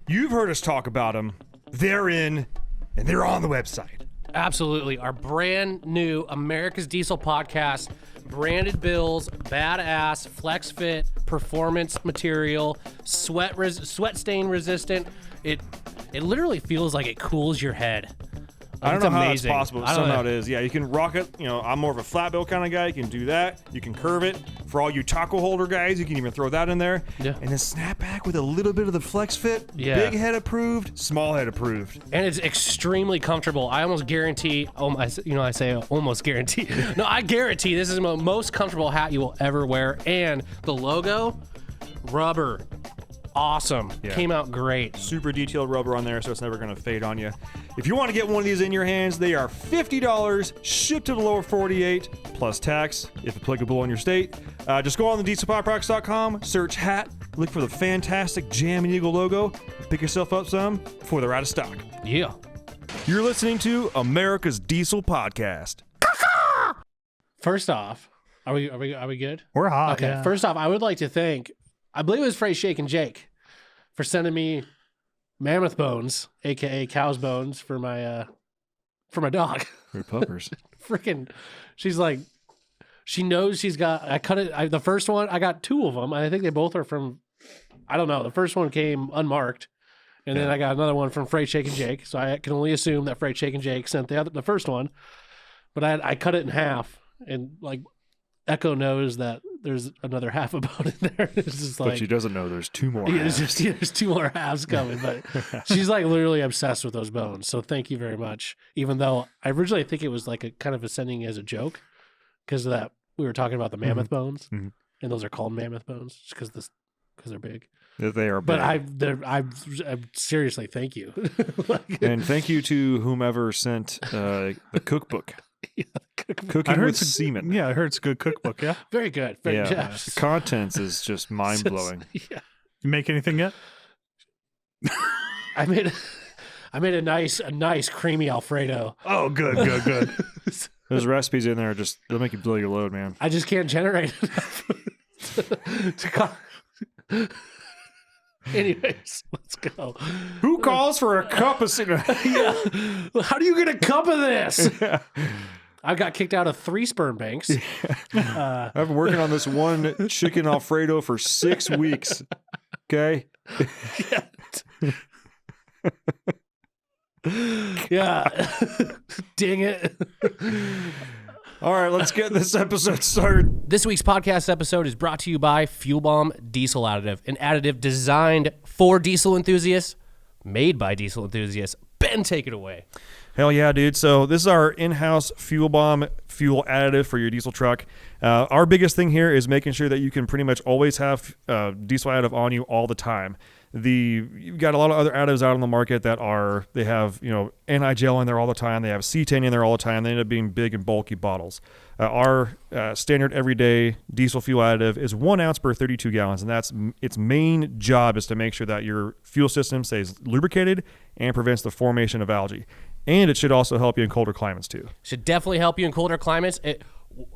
You've heard us talk about them. They're in, and they're on the website. Absolutely. Our brand new America's Diesel podcast, branded bills, badass, flex fit, performance material, sweat stain resistant. It literally feels like it cools your head. I don't know how that's amazing. possible, but somehow it is. Yeah, you can rock it. You know, I'm more of a flat bill kind of guy. You can do that. You can curve it. For all you taco holder guys, you can even throw that in there. Yeah. And then snap back with a little bit of the flex fit. Yeah. Big head approved, small head approved. And it's extremely comfortable. I almost guarantee, I say almost guarantee. No, I guarantee this is the most comfortable hat you will ever wear. And the logo, rubber, awesome. Yeah. Came out great. Super detailed rubber on there, so it's never going to fade on you. If you want to get one of these in your hands, they are $50, shipped to the lower 48, plus tax, if applicable in your state. Just go on the dieselpowerproducts.com, search hat, look for the fantastic Jam and Eagle logo, pick yourself up some before they're out of stock. Yeah. You're listening to America's Diesel Podcast. First off, are we good? We're hot. Okay. Yeah. First off, I would like to thank, I believe it was Freight Shake and Jake, for sending me mammoth bones, aka cow's bones, for my dog. We're puppers. Freaking, she's like, she knows she's got. I cut it. The first one, I got two of them. I think they both are from. I don't know. The first one came unmarked, and then I got another one from Freight Shake and Jake. So I can only assume that Freight Shake and Jake sent the first one, but I cut it in half, and like Echo knows that there's another half a bone in there. It's just like, But she doesn't know there's two more. yeah, it's halves. just, there's two more halves coming, but she's like literally obsessed with those bones. So thank you very much. Even though I originally think it was like a kind of sending as a joke because of that we were talking about the mammoth bones, and those are called mammoth bones just because they're big. They are big. But I seriously thank you. Like, And thank you to whomever sent the cookbook. yeah, Cooking with semen. Yeah, I heard it's a good cookbook. Yeah. very good. Very, Yeah. The contents is just mind-blowing. Yeah. You make anything yet? I made a nice creamy Alfredo. Oh, good. Those recipes in there are just, they'll make you blow your load, man. I just can't generate enough Anyways, let's go. Who calls for a cup of semen? Yeah. How do you get a cup of this? I got kicked out of 3 sperm banks. I've been working on this one chicken Alfredo for 6 weeks. Okay? Yeah. Dang it. All right, let's get this episode started. This week's podcast episode is brought to you by Fuel Bomb Diesel Additive, an additive designed for diesel enthusiasts, made by diesel enthusiasts. Ben, take it away. Hell yeah, dude. So this is our in-house Fuel Bomb fuel additive for your diesel truck. Our biggest thing here is making sure that you can pretty much always have diesel additive on you all the time. You've got a lot of other additives out on the market that they have, anti-gel in there all the time. They have cetane in there all the time. They end up being big and bulky bottles. Our standard everyday diesel fuel additive is 1 ounce per 32 gallons, and that's its main job is to make sure that your fuel system stays lubricated and prevents the formation of algae. And it should also help you in colder climates too. Should definitely help you in colder climates.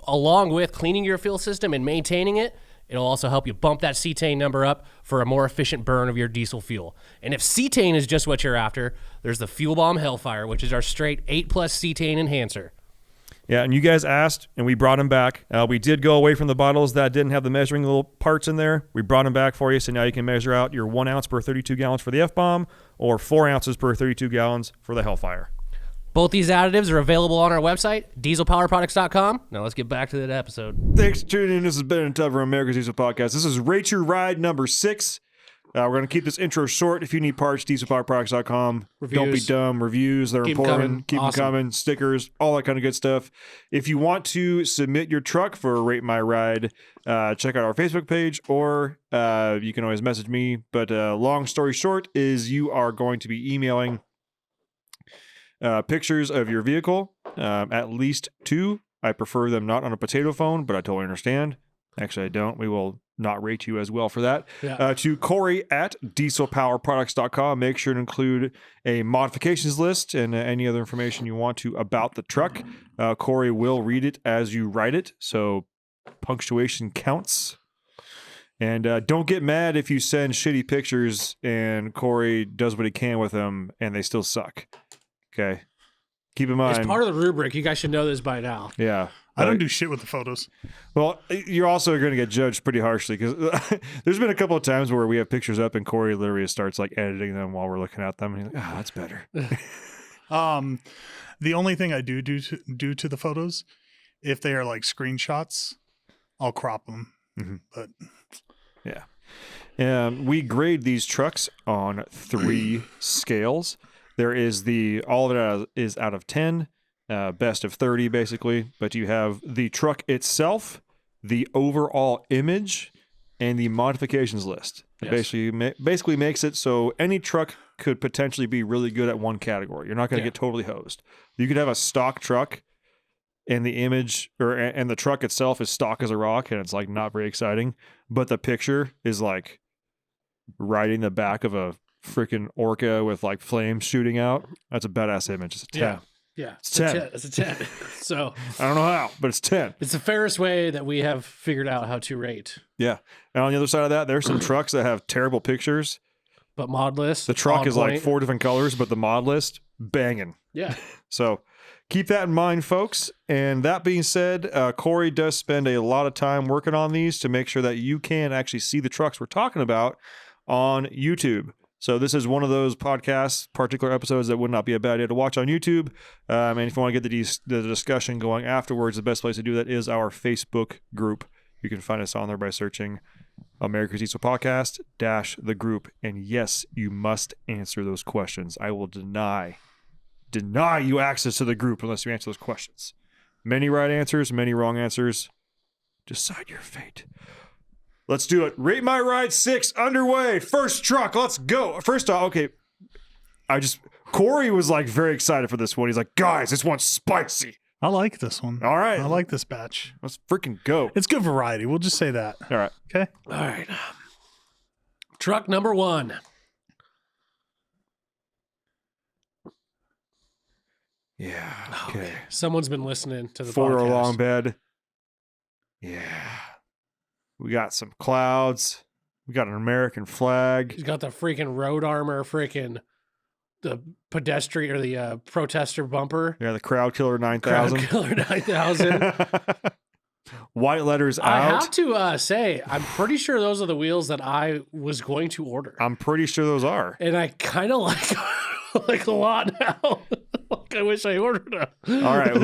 Along with cleaning your fuel system and maintaining it, it'll also help you bump that cetane number up for a more efficient burn of your diesel fuel. And if cetane is just what you're after, there's the Fuel Bomb Hellfire, which is our straight 8+ cetane enhancer. Yeah, and you guys asked, and we brought them back. We did go away from the bottles that didn't have the measuring little parts in there. We brought them back for you, so now you can measure out your 1 ounce per 32 gallons for the F-Bomb or 4 ounces per 32 gallons for the Hellfire. Both these additives are available on our website, dieselpowerproducts.com. Now let's get back to that episode. Thanks for tuning in. This is Ben and Tub from America's Diesel Podcast. This is Rate Your Ride number 6. We're going to keep this intro short. If you need parts, dieselpowerproducts.com. Don't be dumb. Reviews, they're Keep 'em important. coming. Keep Awesome. them coming. Stickers, all that kind of good stuff. If you want to submit your truck for a Rate My Ride, check out our Facebook page, or you can always message me. But long story short is you are going to be emailing pictures of your vehicle, at least 2. I prefer them not on a potato phone, but I totally understand. Actually, I don't. We will not rate you as well for that. Yeah. To Corey at dieselpowerproducts.com. Make sure to include a modifications list and any other information you want to about the truck. Corey will read it as you write it, so punctuation counts. And don't get mad if you send shitty pictures and Corey does what he can with them and they still suck. Okay. Keep in mind. It's part of the rubric. You guys should know this by now. Yeah. I don't do shit with the photos. Well, you're also going to get judged pretty harshly because there's been a couple of times where we have pictures up and Corey literally starts like editing them while we're looking at them. And he's like, that's better. The only thing I do to the photos, if they are like screenshots, I'll crop them. Mm-hmm. But yeah. We grade these trucks on 3 scales. There is all of it is out of 10. Best of 30 basically, but you have the truck itself, the overall image, and the modifications list. It basically makes it so any truck could potentially be really good at one category. You're not going to get totally hosed. You could have a stock truck and the image and the truck itself is stock as a rock and it's like not very exciting, but the picture is like riding the back of a freaking orca with like flames shooting out. That's a badass image. It's a 10. Yeah, It's 10. It's a 10. So I don't know how, but it's 10. it's the fairest way that we have figured out how to rate. Yeah. And on the other side of that, there's some trucks that have terrible pictures. But mod list. The truck on is like point. 4 different colors, but the mod list, banging. Yeah. So keep that in mind, folks. And that being said, Corey does spend a lot of time working on these to make sure that you can actually see the trucks we're talking about on YouTube. So this is one of those podcasts, particular episodes that would not be a bad idea to watch on YouTube. And if you want to get the discussion going afterwards, the best place to do that is our Facebook group. You can find us on there by searching America's Diesel Podcast - the group. And yes, you must answer those questions. I will deny you access to the group unless you answer those questions. Many right answers, many wrong answers. Decide your fate. Let's do it. Rate My Ride 6 underway. First truck. Let's go. First off, okay. Corey was like very excited for this one. He's like, guys, this one's spicy. I like this one. All right. I like this batch. Let's freaking go. It's good variety. We'll just say that. All right. Okay. All right. Truck number 1. Yeah. Okay. Someone's been listening to the 4-door podcast. long bed. Yeah. We got some clouds. We got an American flag. He's got the freaking road armor, the pedestrian or the protester bumper. Yeah, the Crowd Killer Crowd 9000. Killer 9000. White letters I out. have to say, I'm pretty sure those are the wheels that I was going to order. I'm pretty sure those are. And I kind of like a lot now. Like I wish I ordered them. All right.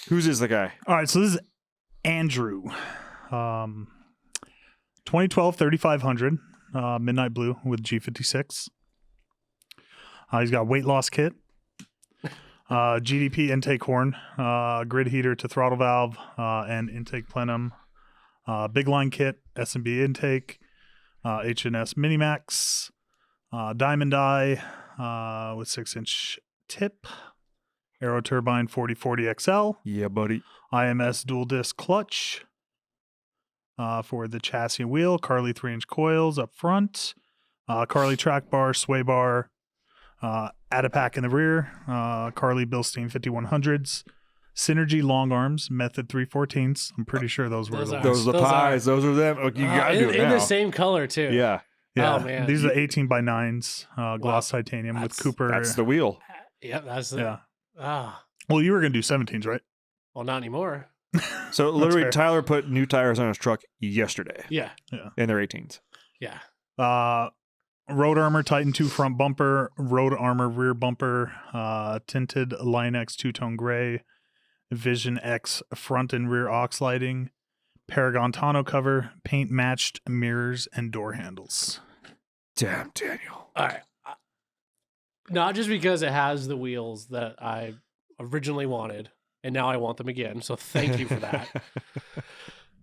Who's is the guy? All right. So this is Andrew. 2012 3500 midnight blue with G56. He's got weight loss kit, GDP intake horn, grid heater to throttle valve, and intake plenum, big line kit, S&B intake, H&S Minimax, diamond eye with 6-inch tip, Aero Turbine 4040 XL, Yeah, buddy. IMS dual disc clutch for the chassis and wheel, Carly 3-inch coils up front, Carly track bar, sway bar, Adapack in the rear, Carly Bilstein 5100s, Synergy long arms, Method 314s. I'm pretty sure those were Those the are- ones. Those are the Those pies. Those are them. Oh, you gotta do it in now. the same color too. Yeah, Yeah, Oh, man. these are 18x9s, gloss titanium with That's- Cooper. that's the wheel. Yep, that's the yeah. ah. Well, you were gonna do 17s, right? Well, not anymore. So literally, fair. Tyler put new tires on his truck yesterday, Yeah, and they're 18s. yeah. Road Armor Titan 2 front bumper, Road Armor rear bumper, tinted Line X two-tone gray, Vision X front and rear aux lighting, Paragon tonneau cover, paint matched mirrors and door handles. Damn, Daniel. All right. Not just because it has the wheels that I originally wanted, and now I want them again. So thank you for that.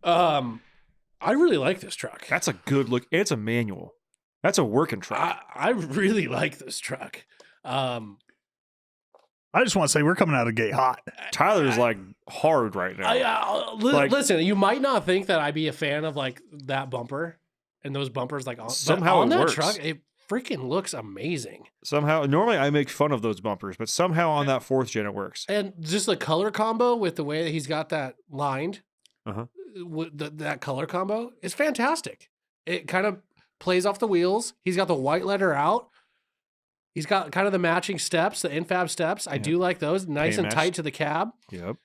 I really like this truck. That's a good look. It's a manual. That's a working truck. I really like this truck. I just want to say we're coming out of the gate hot. Tyler's like hard right now. Like- Listen, you might not think that I'd be a fan of like that bumper and those bumpers like on, but Somehow on it that works. truck. It freaking looks amazing. Somehow, normally I make fun of those bumpers, but somehow on that 4th gen it works. And just the color combo with the way that he's got that lined, Uh-huh. with that color combo is fantastic. It kind of plays off the wheels. He's got the white letter out. He's got kind of the matching steps, the infab steps. I do like those, nice and tight to the cab. Yep.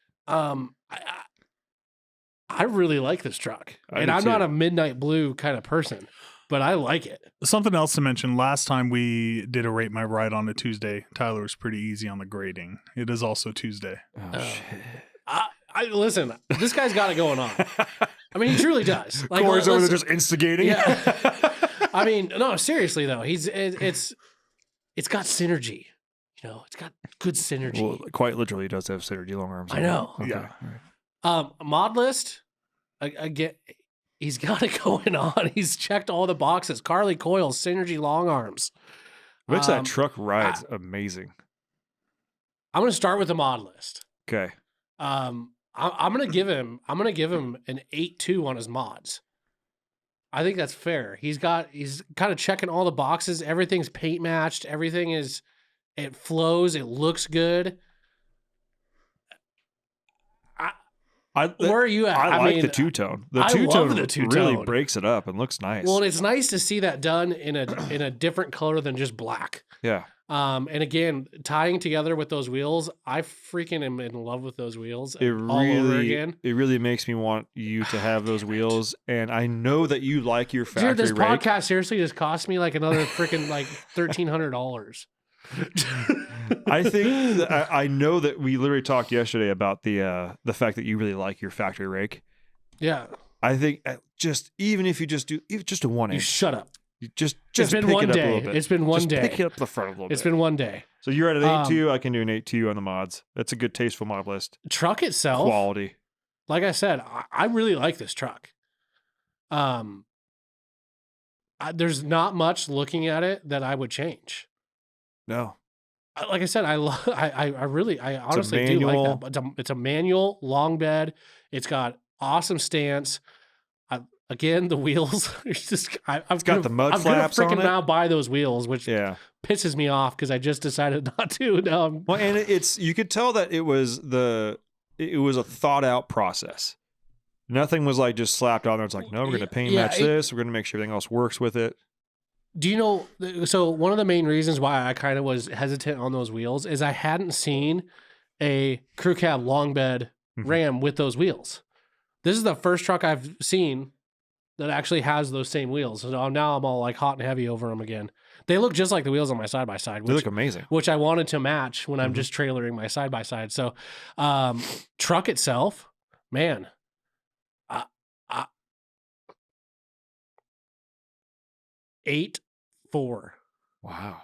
I really like this truck, and I'm not a midnight blue kind of person, but I like it. Something else to mention, last time we did a Rate My Ride on a Tuesday, Tyler was pretty easy on the grading. It is also Tuesday. Oh, shit. Listen, this guy's got it going on. I mean, he truly does. Like, Corey's over there just instigating. Yeah. I mean, no, seriously though, it's got synergy. You know, it's got good synergy. Well, quite literally, it does have synergy long arms. I know. Okay. Yeah. All right. Mod list, again, he's got it going on. He's checked all the boxes. Carly Coils, synergy long arms. Makes that truck rides amazing. I'm going to start with the mod list. Okay. I'm going to give him an 8.2 on his mods. I think that's fair. He's kind of checking all the boxes. Everything's paint matched. It flows. It looks good. Where are you at? I like the two-tone. The two-tone really breaks it up and looks nice. Well, and it's nice to see that done in a different color than just black. Yeah. And again, tying together with those wheels, I freaking am in love with those wheels It all over again. really makes me want you to have those wheels, and I know that you like your factory Dude, this rake. podcast seriously just cost me like another freaking like $1,300. I think I know that we literally talked yesterday about the fact that you really like your factory rake. Yeah. I think even if you just do just a 1 You inch, shut up. you just It's been pick one it up day. a little bit. It's been one Just day. Pick it up the front a little bit. It's been one day. So you're at an 8.2. I can do an 8.2 on the mods. That's a good tasteful mod list. Truck itself, Quality. like I said, I really like this truck. There's not much looking at it that I would change. No. Like I said, I honestly do like that. But it's a manual, long bed. It's got awesome stance. Again, the wheels. It's got the mud flaps on it. I'm gonna freaking now buy those wheels, which pisses me off because I just decided not to. Now well, and you could tell that it was a thought out process. Nothing was like just slapped on there. It's like, no, we're going to paint match this. We're going to make sure everything else works with it. Do you know? So one of the main reasons why I kind of was hesitant on those wheels is I hadn't seen a crew cab long bed Ram with those wheels. This is the first truck I've seen that actually has those same wheels. So now I'm all like hot and heavy over them again. They look just like the wheels on my side-by-side. They look amazing. Which I wanted to match when I'm just trailering my side-by-side. So truck itself, man. 8.4. Wow.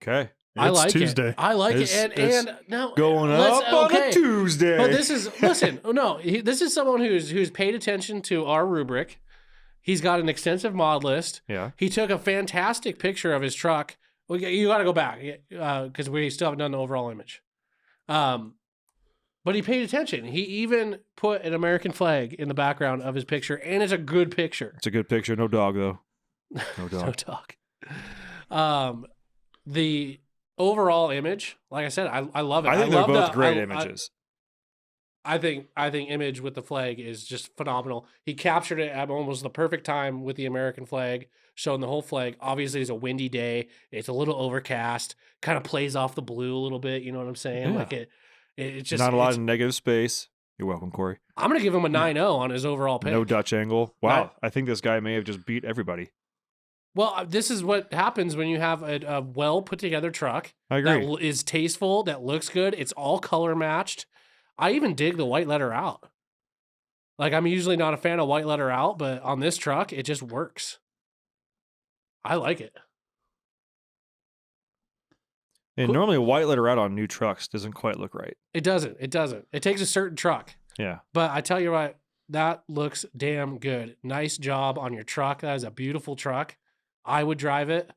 Okay. I like Tuesday. it. I like it. And now going up on a Tuesday. But this is this is someone who's paid attention to our rubric. He's got an extensive mod list. Yeah. He took a fantastic picture of his truck. Well, you got to go back because we still haven't done the overall image. But he paid attention. He even put an American flag in the background of his picture, and it's a good picture. It's a good picture. No dog though. No dog. No dog. The overall image, like I said, I love it. I think they're both great images. I think image with the flag is just phenomenal. He captured it at almost the perfect time with the American flag, showing the whole flag. Obviously, it's a windy day. It's a little overcast. Kind of plays off the blue a little bit. You know what I'm saying? Yeah. Like it's just not a lot of negative space. You're welcome, Corey. I'm gonna give him a 9.0 on his overall pick. No Dutch angle. Wow, I think this guy may have just beat everybody. Well, this is what happens when you have a well put together truck. I agree. That is tasteful. That looks good. It's all color matched. I even dig the white letter out. Like, I'm usually not a fan of white letter out, but on this truck, it just works. I like it. And Cool. normally a white letter out on new trucks doesn't quite look right. It doesn't. It takes a certain truck. Yeah. But I tell you what, that looks damn good. Nice job on your truck. That is a beautiful truck. I would drive it.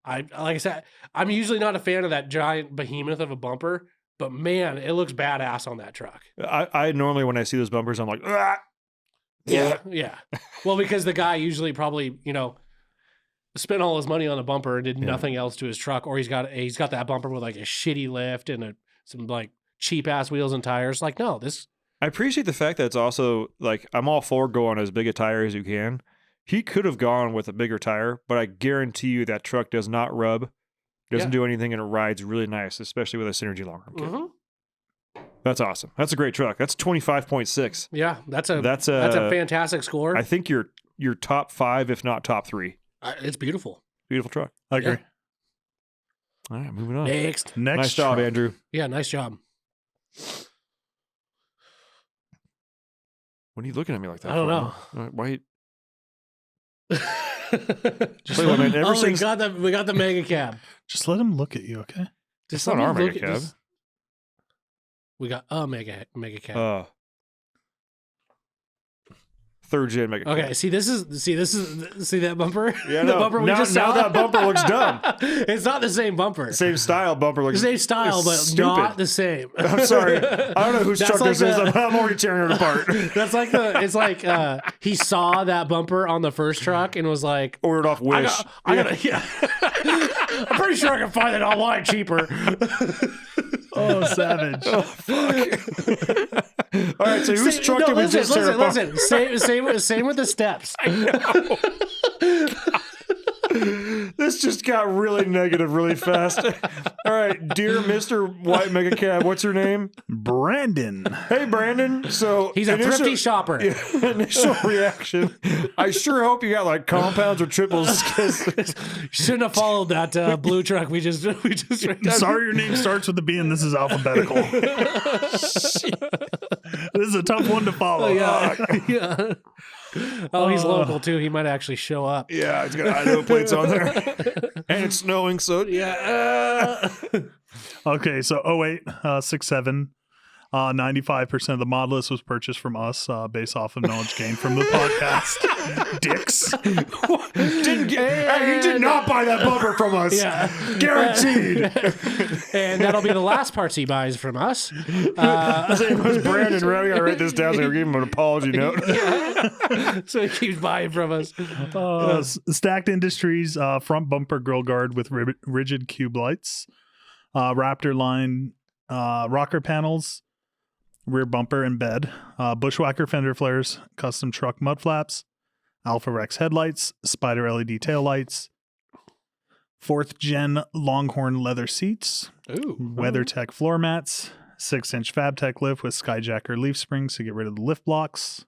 Like I said, I'm usually not a fan of that giant behemoth of a bumper, but man, it looks badass on that truck. I normally, when I see those bumpers, I'm like, ah! Yeah. Well, because the guy usually probably, spent all his money on the bumper and did nothing else to his truck, or he's got that bumper with like a shitty lift and some like cheap ass wheels and tires. Like, no, this. I appreciate the fact that it's also like, I'm all for going as big a tire as you can. he could have gone with a bigger tire, but I guarantee you that truck does not rub, doesn't do anything, and it rides really nice, especially with a Synergy long arm kit. Mm-hmm. That's awesome. That's a great truck. That's 25.6. Yeah, that's a fantastic score. I think you're top 5, if not top 3. It's beautiful. Beautiful truck. I agree. All right, moving on. Next. Nice job, Andrew. Yeah, nice job. What are you looking at me like that? I don't for? know. Why? Just Wait, let man, him, ever since we got the mega cab. just let him look at you, okay? it's not our mega cab. We got a mega cab. Third gen mega Okay, cab. see that bumper? Yeah, The no. bumper we Now- just now saw? that bumper looks dumb. It's not the same bumper. Same style bumper looks Same style, but stupid. not the same. I'm sorry. I don't know whose That's truck like this is. the- I'm already tearing it apart. That's like he saw that bumper on the first truck and was like, Ordered off Wish. I gotta, yeah. I'm pretty sure I can find it online cheaper. Oh, savage. All right, so whose truck did we just tear apart? Listen. Same with the steps. This just got really negative really fast. All right, dear Mr. White Mega Cab, what's your name? Brandon. Hey, Brandon. So He's a thrifty shopper. Initial reaction. I sure hope you got like compounds or triples. 'Cause Shouldn't have followed that blue truck. We just Sorry your name starts with a B and this is alphabetical. This is a tough one to follow. yeah. Oh, he's local too. He might actually show up. yeah, it's got Idaho plates on there, and it's snowing. So Yeah. Okay, so 08, 67. 95% of the mod list was purchased from us based off of knowledge gained from the podcast. Dicks. Hey, you did not buy that bumper from us. Yeah. Guaranteed. And that'll be the last parts he buys from us. His name was Brandon. Right? I gotta write this down so I can give him an apology note. So he keeps buying from us. Stacked Industries front bumper grill guard with rigid cube lights. Raptor line rocker panels. Rear bumper and bed. Bushwhacker fender flares. Custom truck mud flaps. Alpha Rex headlights. Spider LED tail lights. 4th gen Longhorn leather seats. Ooh. WeatherTech floor mats. 6-inch FabTech lift with Skyjacker leaf springs to get rid of the lift blocks.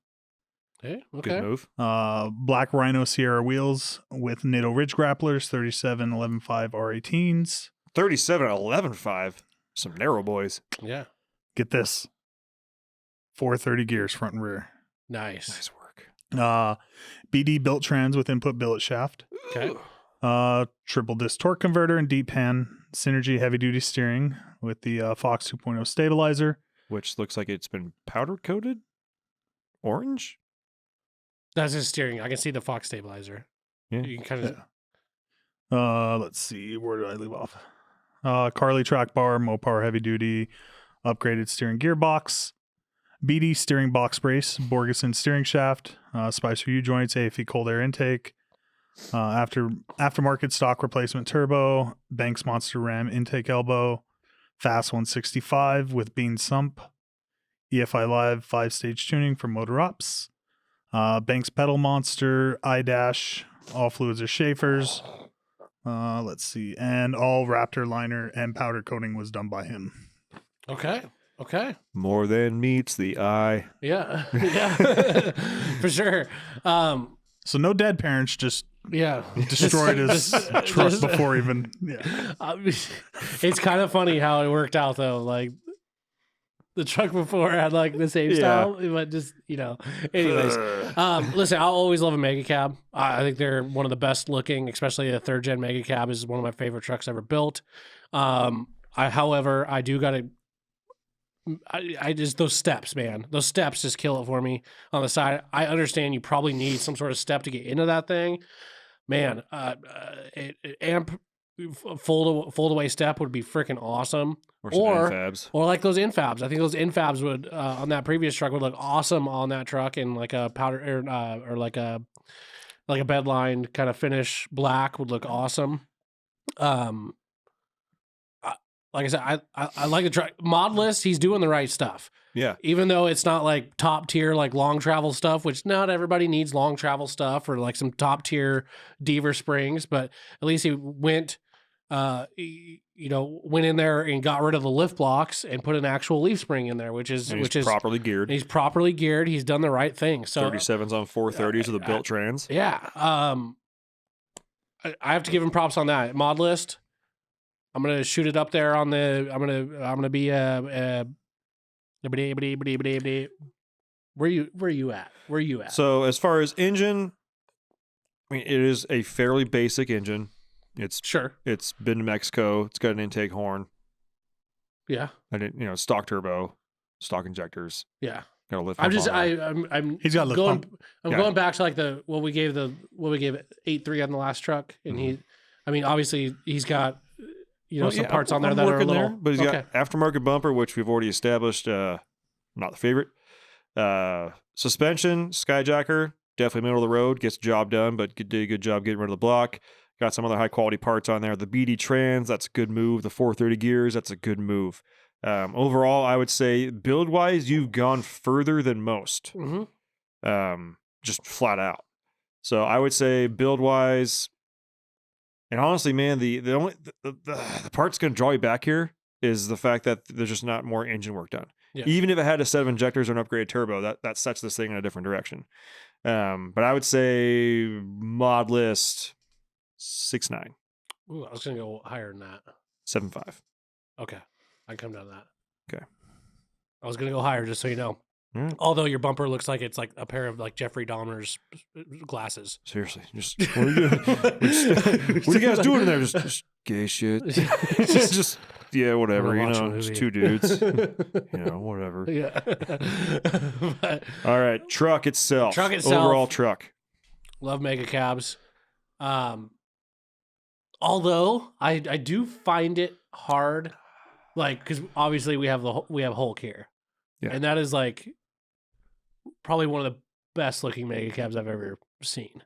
Okay. Good move. Black Rhino Sierra wheels with NATO Ridge grapplers, 37 11.5 R18s. 37 11.5. Some narrow boys. Yeah. Get this. 430 gears front and rear. Nice. Nice work. BD built trans with input billet shaft. Okay. Triple disc torque converter and deep pan. Synergy heavy duty steering with the Fox 2.0 stabilizer. Which looks like it's been powder coated. Orange? That's his steering. I can see the Fox stabilizer. Yeah. You can kind of. Let's see. Where did I leave off? Carly track bar, Mopar heavy duty, upgraded steering gearbox, BD steering box brace, Borgeson steering shaft, Spicer U joints, AFE cold air intake, aftermarket stock replacement turbo, Banks Monster Ram intake elbow, Fast 165 with bean sump, EFI Live 5-stage tuning for motor ops, Banks pedal monster, iDash, all fluids are Schaefer's. Let's see. And all Raptor liner and powder coating was done by him. Okay. More than meets the eye. Yeah. Yeah. For sure. So no dead parents, just Yeah. destroyed his truck before even. Yeah. It's kind of funny how it worked out though. Like the truck before had like the same style, but just Anyways, listen, I'll always love a mega cab. I think they're one of the best looking, especially the 3rd gen mega cab is one of my favorite trucks ever built. However, I do gotta. I just those steps, man. Those steps just kill it for me on the side. I understand you probably need some sort of step to get into that thing, man. Amp fold away step would be freaking awesome. Or some infabs. Or like those infabs. I think those infabs would on that previous truck would look awesome on that truck, and like a powder or like a bedline kind of finish black would look awesome. like I said, I like the truck. Modless, he's doing the right stuff. Yeah. Even though it's not like top tier, like long travel stuff, which not everybody needs long travel stuff or like some top tier Deaver springs, but at least he went, went in there and got rid of the lift blocks and put an actual leaf spring in there, which is properly geared. He's properly geared. He's done the right thing. So 37s on 430s with a built trans. yeah. I have to give him props on that mod list. I'm gonna shoot it up there on the. I'm gonna be Where you at? So as far as engine, I mean, it is a fairly basic engine. It's Sure. It's been to Mexico. It's got an intake horn. Yeah. And it, stock turbo, stock injectors. Yeah. Got a lift. I'm pump just on there. I'm He's got a lift going pump. I'm Yeah. going back to like what we gave 8.3 on the last truck, and obviously he's got Well, some yeah, parts on there I'm that are a working little. there, but he's got aftermarket bumper, which we've already established. Not the favorite. Suspension, Skyjacker, definitely middle of the road, gets the job done, but did a good job getting rid of the block. Got some other high quality parts on there. The BD Trans, that's a good move. The 430 gears, that's a good move. Overall, I would say build wise, you've gone further than most. Just flat out. So I would say build wise, and honestly, man, the only the part's going to draw you back here is the fact that there's just not more engine work done. Yeah. Even if it had a set of injectors or an upgraded turbo, that sets this thing in a different direction. But I would say mod list 6.9, Ooh, I was gonna go higher than that. 7.5. Okay, I come down to that. Okay. I was gonna go higher, just so you know. All right. Although your bumper looks like it's like a pair of like Jeffrey Dahmer's glasses. Seriously, just what are you guys doing in there? Just gay shit. just yeah, whatever. I'm gonna watch a Just movie. two dudes. Whatever. Yeah. But All right, truck itself. Truck itself. Overall truck. love mega cabs. Although I do find it hard, like because obviously we have Hulk here, Yeah. and that is like probably one of the best looking mega cabs I've ever seen.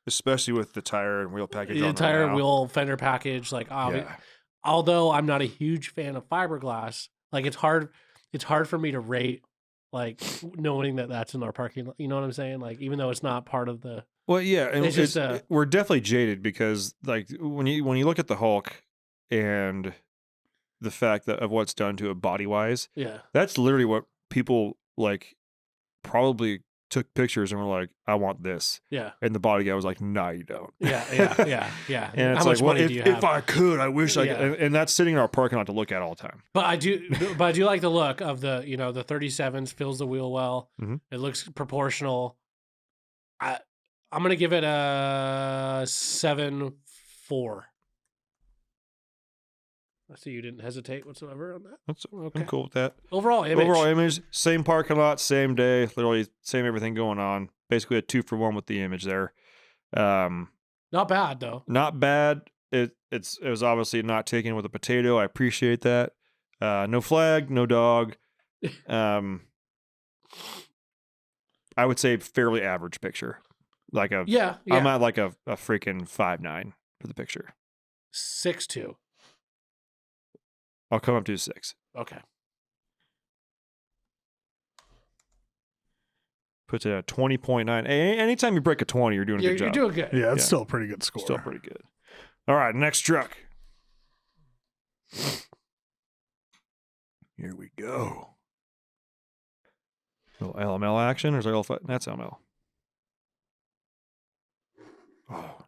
Especially with the tire and wheel package. The on there entire now. wheel fender package, like Yeah. although I'm not a huge fan of fiberglass, like it's hard for me to rate, like knowing that that's in our parking lot. You know what I'm saying? Like even though it's not part of the Well, yeah, and It's just, we're definitely jaded because, like, when you look at the Hulk and the fact that of what's done to it body wise, yeah that's literally what people like probably took pictures and were like, "I want this," yeah and the body guy was like, "No, you don't." yeah. And it's How much like, well, money do you if have? I could, I wish I Yeah. could. And that's sitting in our parking lot to look at all the time. But I do like the look of the the 37s, fills the wheel well. Mhm. It looks proportional. I'm gonna give it a 7.4. I see you didn't hesitate whatsoever on that. I'm cool with that. Overall image. Overall image, same parking lot, same day, literally same everything going on. Basically a 2-for-1 with the image there. Not bad though. Not bad. It was obviously not taken with a potato. I appreciate that. No flag, no dog. I would say fairly average picture. Like Yeah. I'm at like a freaking 5.9 for the picture. 6.2. I'll come up to 6. Okay. Put it at 20.9. Anytime you break a 20, you're doing a good You're job. doing good. Yeah, it's Yeah. still a pretty good score. Still pretty good. All right, next truck. Here we go. Little LML action, or is that that's LML? Oh.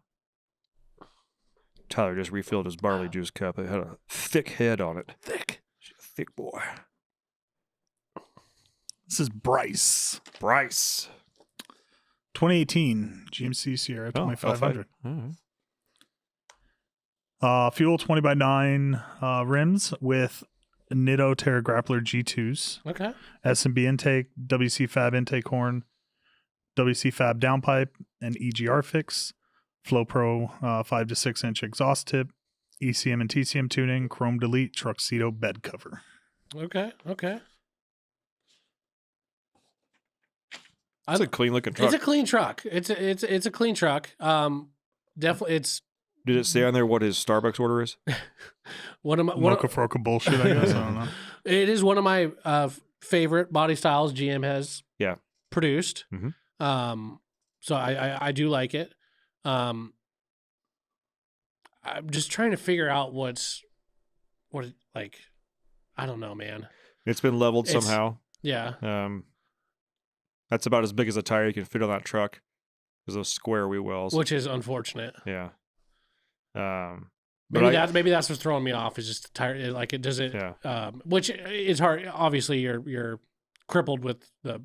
Tyler just refilled his barley juice cup. It had a thick head on it. Thick boy. This is Bryce. Bryce. 2018 GMC Sierra 2500. L5. Fuel 20x9 rims with Nitto Terra Grappler G2s. Okay. S&B intake, WC Fab intake horn, WC Fab downpipe, and EGR fix. Flow Pro 5 to 6 inch exhaust tip, ECM and TCM tuning, chrome delete, Truxedo bed cover. Okay. It's a clean looking truck. It's a clean truck. It's a clean truck. Definitely, it's Did it say on there what his Starbucks order is? Mocha Froca bullshit, I guess. I don't know. It is one of my favorite body styles GM has produced. Mhm. So I do like it. I'm just trying to figure out I don't know, man. It's been leveled It's- somehow. Yeah. That's about as big as a tire you can fit on that truck. There's those square wheel wells. Which is unfortunate. Yeah. But Maybe that's what's throwing me off is just the tire. Like it doesn't. Yeah. Which is hard. Obviously, you're crippled with the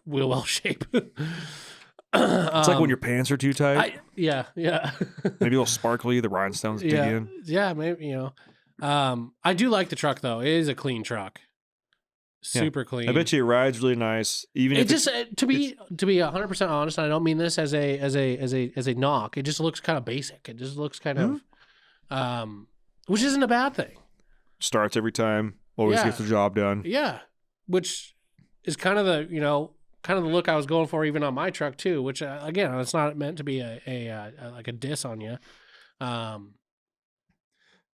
wheel well shape. It's like when your pants are too tight. Yeah. Maybe a little sparkly. The rhinestones dig in. Yeah, maybe I do like the truck though. It is a clean truck. Super clean. I bet you it rides really nice. Even It if just to be 100% honest, and I don't mean this as a knock. It just looks kind of basic. It just looks kind of, which isn't a bad thing. starts every time, always Yeah. gets the job done. Yeah, which is kind of the look I was going for even on my truck too. Which again, it's not meant to be a like a diss on you. All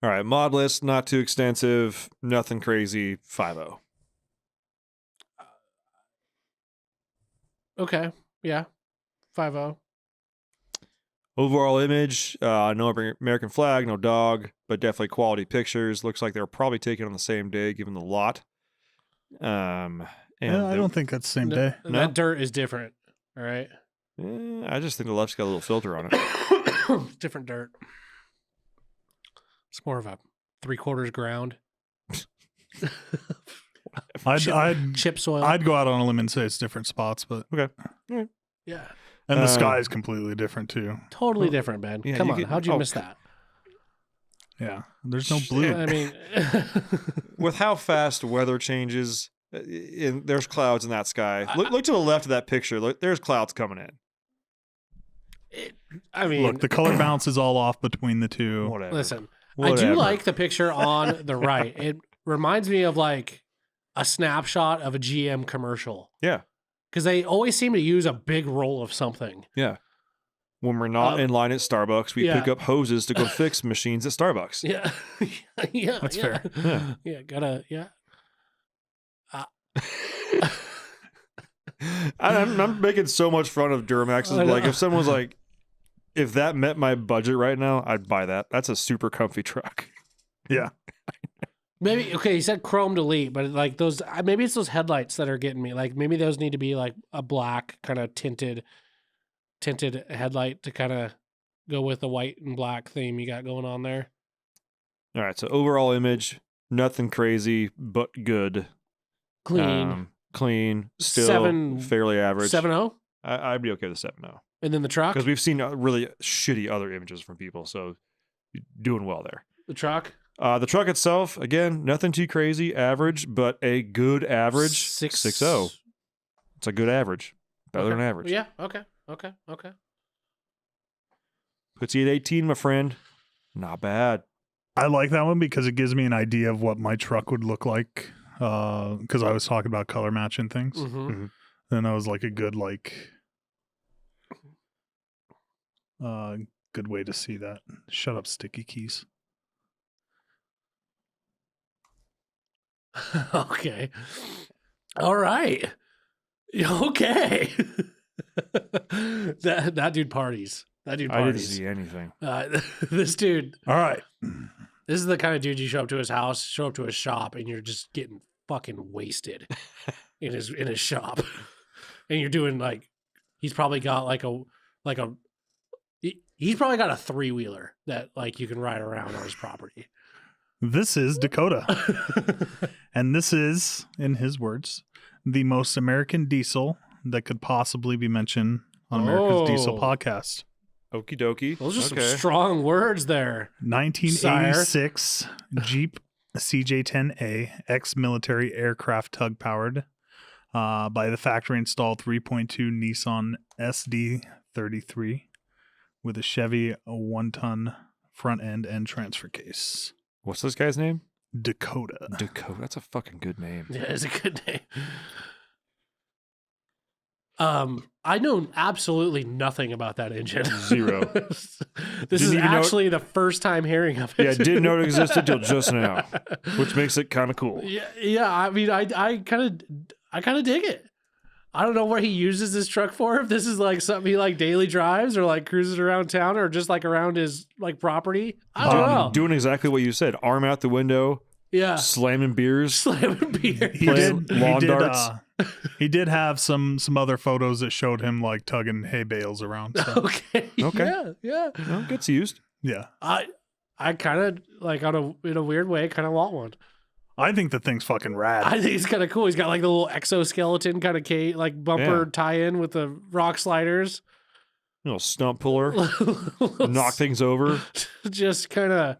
right, mod list, not too extensive, nothing crazy. 5.0. Okay, yeah, 5.0. Overall image, no American flag, no dog, but definitely quality pictures. Looks like they were probably taken on the same day, given the lot. And Yeah, I don't think that's the same day. No? That dirt is different. All right, I just think the left's got a little filter on it. different dirt. It's more of a 3/4 ground. I'd Chip soil. I'd go out on a limb and say it's different spots, but Yeah, and the sky is completely different too. totally different, man. yeah, Come you on, could- how'd you oh, miss that? Yeah, there's no blue. I mean, With how fast weather changes, there's clouds in that sky. Look to the left of that picture. Look, there's clouds coming in. I mean, Look, the color balance is all off between the two. Whatever. listen, I Whatever. do like the picture on the right. It reminds me of like a snapshot of a GM commercial Yeah, because they always seem to use a big roll of something. yeah. When we're not in line at Starbucks, we yeah. pick up hoses to go fix machines at Starbucks. Yeah, yeah, That's yeah. fair. Yeah. Yeah, gotta, yeah. I'm making so much fun of Duramax. I Like know. if someone was like, if that met my budget right now, I'd buy that. That's a super comfy truck. Yeah, Maybe okay. He said chrome delete, but like those, maybe it's those headlights that are getting me. Like maybe those need to be like a black kind of tinted headlight to kind of go with the white and black theme you got going on there. All right. So overall image, nothing crazy, but good. Clean. Clean. Still fairly average. 7.0, I'd be okay with 7.0 and then the truck. because we've seen really shitty other images from people. So you're doing well there. The truck. The truck itself, again, nothing too crazy, average, but a good average. 6.0. It's a good average. Better than average. Yeah. Okay. Puts you at 18, my friend. Not bad. I like that one because it gives me an idea of what my truck would look like. Because I was talking about color matching things, Mm-hmm. and that was like a good good way to see that. Shut up, sticky keys. Okay. All right. Okay. that dude parties. That dude I didn't parties. see anything. This dude. All right, This is the kind of dude you show up to his house, show up to his shop, and you're just getting fucking wasted in his shop, and you're doing like he's probably got he's probably got a 3-wheeler that like you can ride around on his property. this is Dakota, and this is, in his words, the most American diesel that could possibly be mentioned on America's Diesel Oh. podcast. Okie dokie. Those are some strong words there. 1986 Jeep CJ10A ex-military aircraft tug powered by the factory installed 3.2 Nissan SD33 with a Chevy 1-ton front end and transfer case. What's this guy's name? Dakota. Dakota. That's a fucking good name. Yeah, it's a good name. I know absolutely nothing about that engine. Zero. This Didn't is even know- actually the first time hearing of it. Yeah, didn't know it existed till just now, which makes it kind of cool. Yeah. I mean, I kind of dig it. I don't know what he uses this truck for. If this is like something he like daily drives or like cruises around town or just like around his like property. I don't know. Doing exactly what you said. Arm out the window, Yeah. slamming beers. Slamming beer. He Playing did. lawn He did. darts. He did have some other photos that showed him like tugging hay bales around. So, Okay. Okay. Yeah. Well, gets used. yeah, I kind of like in a weird way kind of want one. I think the thing's fucking rad. I think it's kind of cool. He's got like the little exoskeleton kind of like bumper Yeah. tie-in with the rock sliders. Little stump puller, knock things over. Just kind of,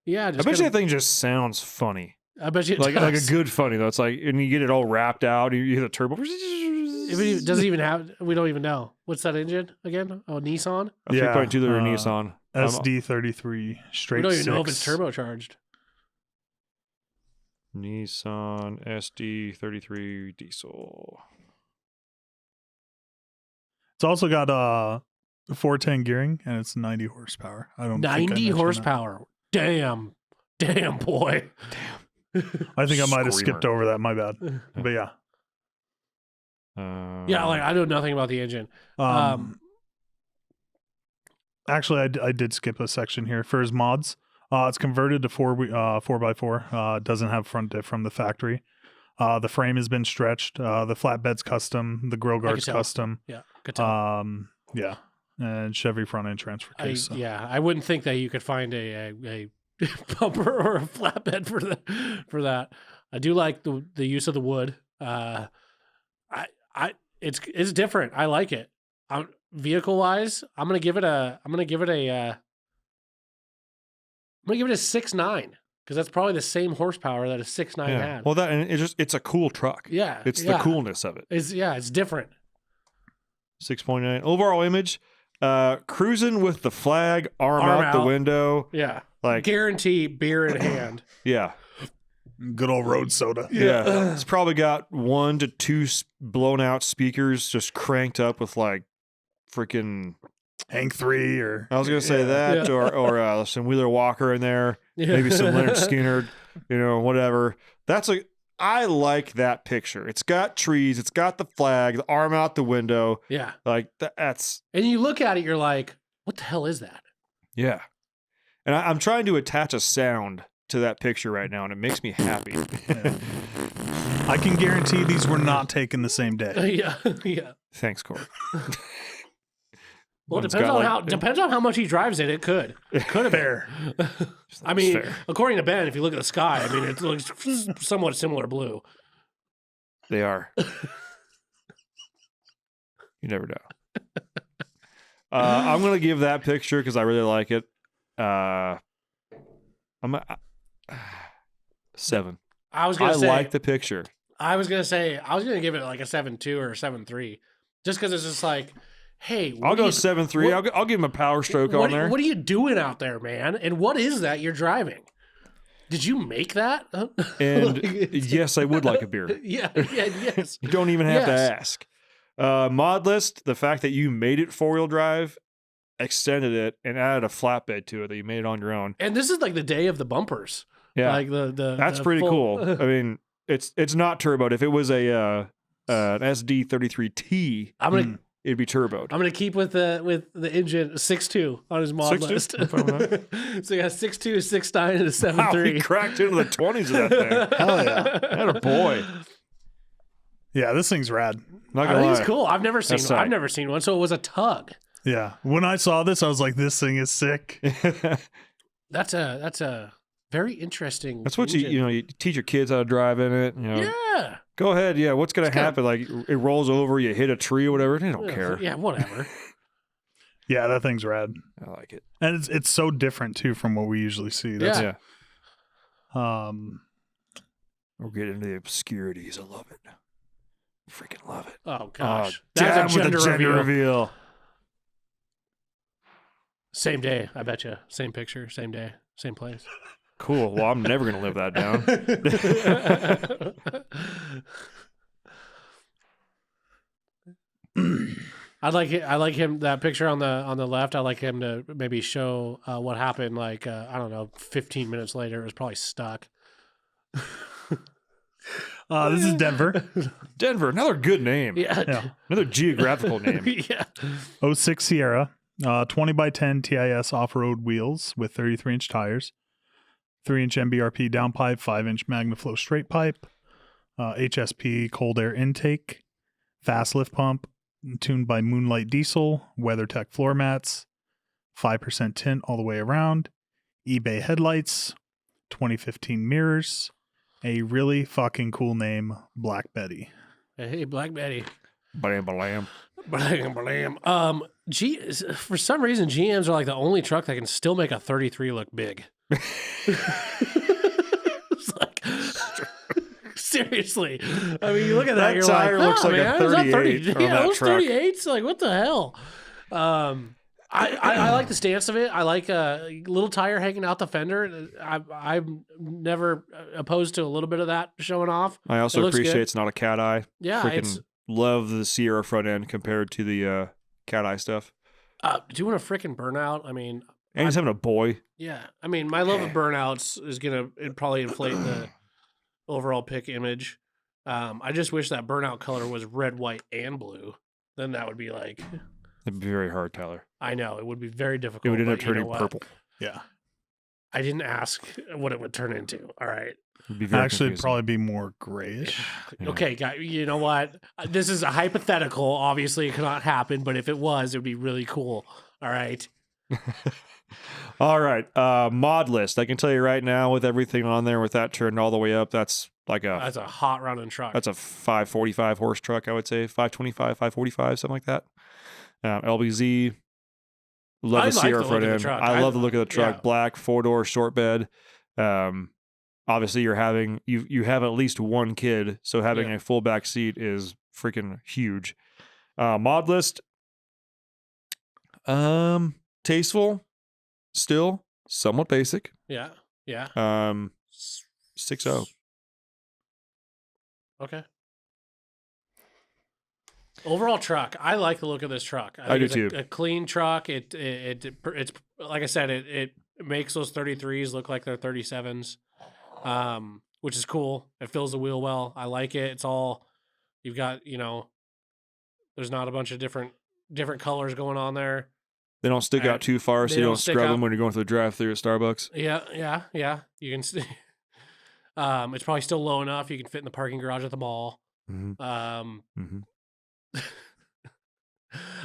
yeah. I Just bet you kinda, that thing just sounds funny. I bet you it Like a does. good funny though. It's like, and you get it all wrapped out. You hear the turbo. If it doesn't even have, we don't even know. What's that engine again? Oh, Nissan? A Yeah, 3.2 liter Nissan. SD33 straight. We don't even six. know if it's turbocharged. Nissan SD33 diesel. It's also got 410 gearing and it's 90 horsepower. I don't. think I 90 mentioned that. horsepower. Damn boy. I think I might have skipped Screamer. over that. My bad. But yeah. Yeah, like I know nothing about the engine. Actually, I did skip a section here for his mods. It's converted to 4x4. Doesn't have front diff from the factory. The frame has been stretched. The flatbed's custom. The grill guard's tell. custom. Yeah, good tell. Yeah, and Chevy front end transfer case. so. Yeah, I wouldn't think that you could find a bumper or a flatbed for that. I do like the use of the wood. It's different. I like it. Vehicle wise, I'm gonna give it a 6.9 because that's probably the same horsepower that a 6.9 Yeah. had. Well, and it's a cool truck. Yeah, It's yeah. the coolness of it. It's different. 6.9 overall image. Cruising with the flag, arm Arm out the out. window. Yeah, Like, guarantee beer in hand. yeah. Good old road soda. Yeah. It's probably got 1 to 2 blown out speakers just cranked up with like freaking, Hank 3 or I was going to say that, Yeah. or some Wheeler Walker in there, Yeah. maybe some Leonard Skinner, whatever. I like that picture. It's got trees, it's got the flag, the arm out the window. Yeah, Like that's, and you look at it, you're like, what the hell is that? yeah. And I'm trying to attach a sound to that picture right now, and it makes me happy. I can guarantee these were not taken the same day. yeah. Thanks, Corey. Well, One's depends got, on like- depends on how much he drives it. It could have Fair. I mean, Fair. according to Ben, if you look at the sky, I mean, it looks somewhat similar blue. They are. You never know. I'm gonna give that picture because I really like it. I'm 7. I was I gonna say, like the picture. I was gonna give it like a 7.2 or a 7.3, just because it's just like, hey, what I'll are go you- 7.3. what- I'll give him a power stroke what, on there. What are you doing out there, man? And what is that you're driving? Did you make that? And Like, yes, I would like a beer. yes. You don't even have to Yes. ask. Mod list, the fact that you made it 4-wheel drive, extended it, and added a flatbed to it, that you made it on your own. And this is like the day of the bumpers. Yeah, Like the that's the pretty full- cool. I mean, it's not turboed. If it was an SD33T, I'm gonna it'd be turboed. I'm gonna keep with the engine 6.2 on his mod 6.2? list. I'm fine with So you got 6.2, 6.9, and a Wow, 7.3. he cracked into the 20s of that thing. Hell yeah. That a boy. Yeah, this thing's rad. Not I gonna think lie. it's cool. I've never seen That's one. tight. I've never seen one. So it was a tug. Yeah. When I saw this, I was like, this thing is sick. That's a very interesting. That's what engine. you teach your kids how to drive in it. Yeah. Go ahead. Yeah. What's gonna It's kinda- happen? Like it rolls over, you hit a tree or whatever. They don't care. Yeah, whatever. Yeah, that thing's rad. I like it. And it's so different too from what we usually see. That's, Yeah. We'll get into the obscurities. I love it. Freaking love it. Oh gosh. Down That's a with the gender reveal. Same day, I bet you. Same picture, same day, same place. Cool. Well, I'm never gonna live that down. I like him. That picture on the left. I like him to maybe show what happened. Like I don't know, 15 minutes later, it was probably stuck. This is Denver. Denver, another good name. Yeah. Another geographical name. Yeah. 06 Sierra. 20 by 10 TIS off-road wheels with 33-inch tires. 3-inch MBRP downpipe, 5-inch MagnaFlow straight pipe. HSP cold air intake. Fast lift pump. Tuned by Moonlight Diesel. WeatherTech floor mats. 5% tint all the way around. eBay headlights. 2015 mirrors. A really fucking cool name, Black Betty. Hey, Black Betty. Blam, blam. Blam, blam. For some reason, GMs are like the only truck that can still make a 33 look big. It's like, seriously. I mean, you look at that, That you're tire like, looks like a man, is that 38 on Yeah, that those truck. 38s. Like, what the hell? I like the stance of it. I like a little tire hanging out the fender. I'm never opposed to a little bit of that showing off. I It also looks appreciate good. it's not a cat eye. Yeah, it's Freaking love the Sierra front end compared to the cat eye stuff. doing a freaking burnout. I mean, And he's having a boy. yeah. I mean, my love of burnouts is gonna probably inflate the overall pick image. I just wish that burnout color was red, white, and blue. Then that would be like, It'd be very hard, Tyler. I know it would be very difficult. It would end up but you know turning what? purple. Yeah. I didn't ask what it would turn into. All right. It'd be very Actually, it'd confusing. probably be more grayish. Yeah. Okay, guy. You know what? This is a hypothetical. Obviously, it cannot happen. But if it was, it would be really cool. All right. All right. Mod list. I can tell you right now, with everything on there, with that turned all the way up, that's like That's a hot running truck. that's a 545 horse truck, I would say. 525, 545, something like that. LBZ. Love I the like Sierra the look front of the end. truck. I love the look of the truck. Yeah. Black, 4-door, short bed. Obviously, you have at least one kid, so having Yeah. a full back seat is freaking huge. Mod list. Tasteful, still somewhat basic. Yeah. Yeah. 6.0. Okay. Overall truck, I like the look of this truck. I do think it's too. A clean truck. It's like I said, it makes those 33s look like they're 37s, which is cool. It fills the wheel well. I like it. It's all you've got. There's not a bunch of different different colors going on there. They don't stick out too far, so they you don't don't stick scrub out. them when you're going through the drive-through at Starbucks. Yeah. You can. It's probably still low enough. You can fit in the parking garage at the mall. Mm-hmm. Mm-hmm.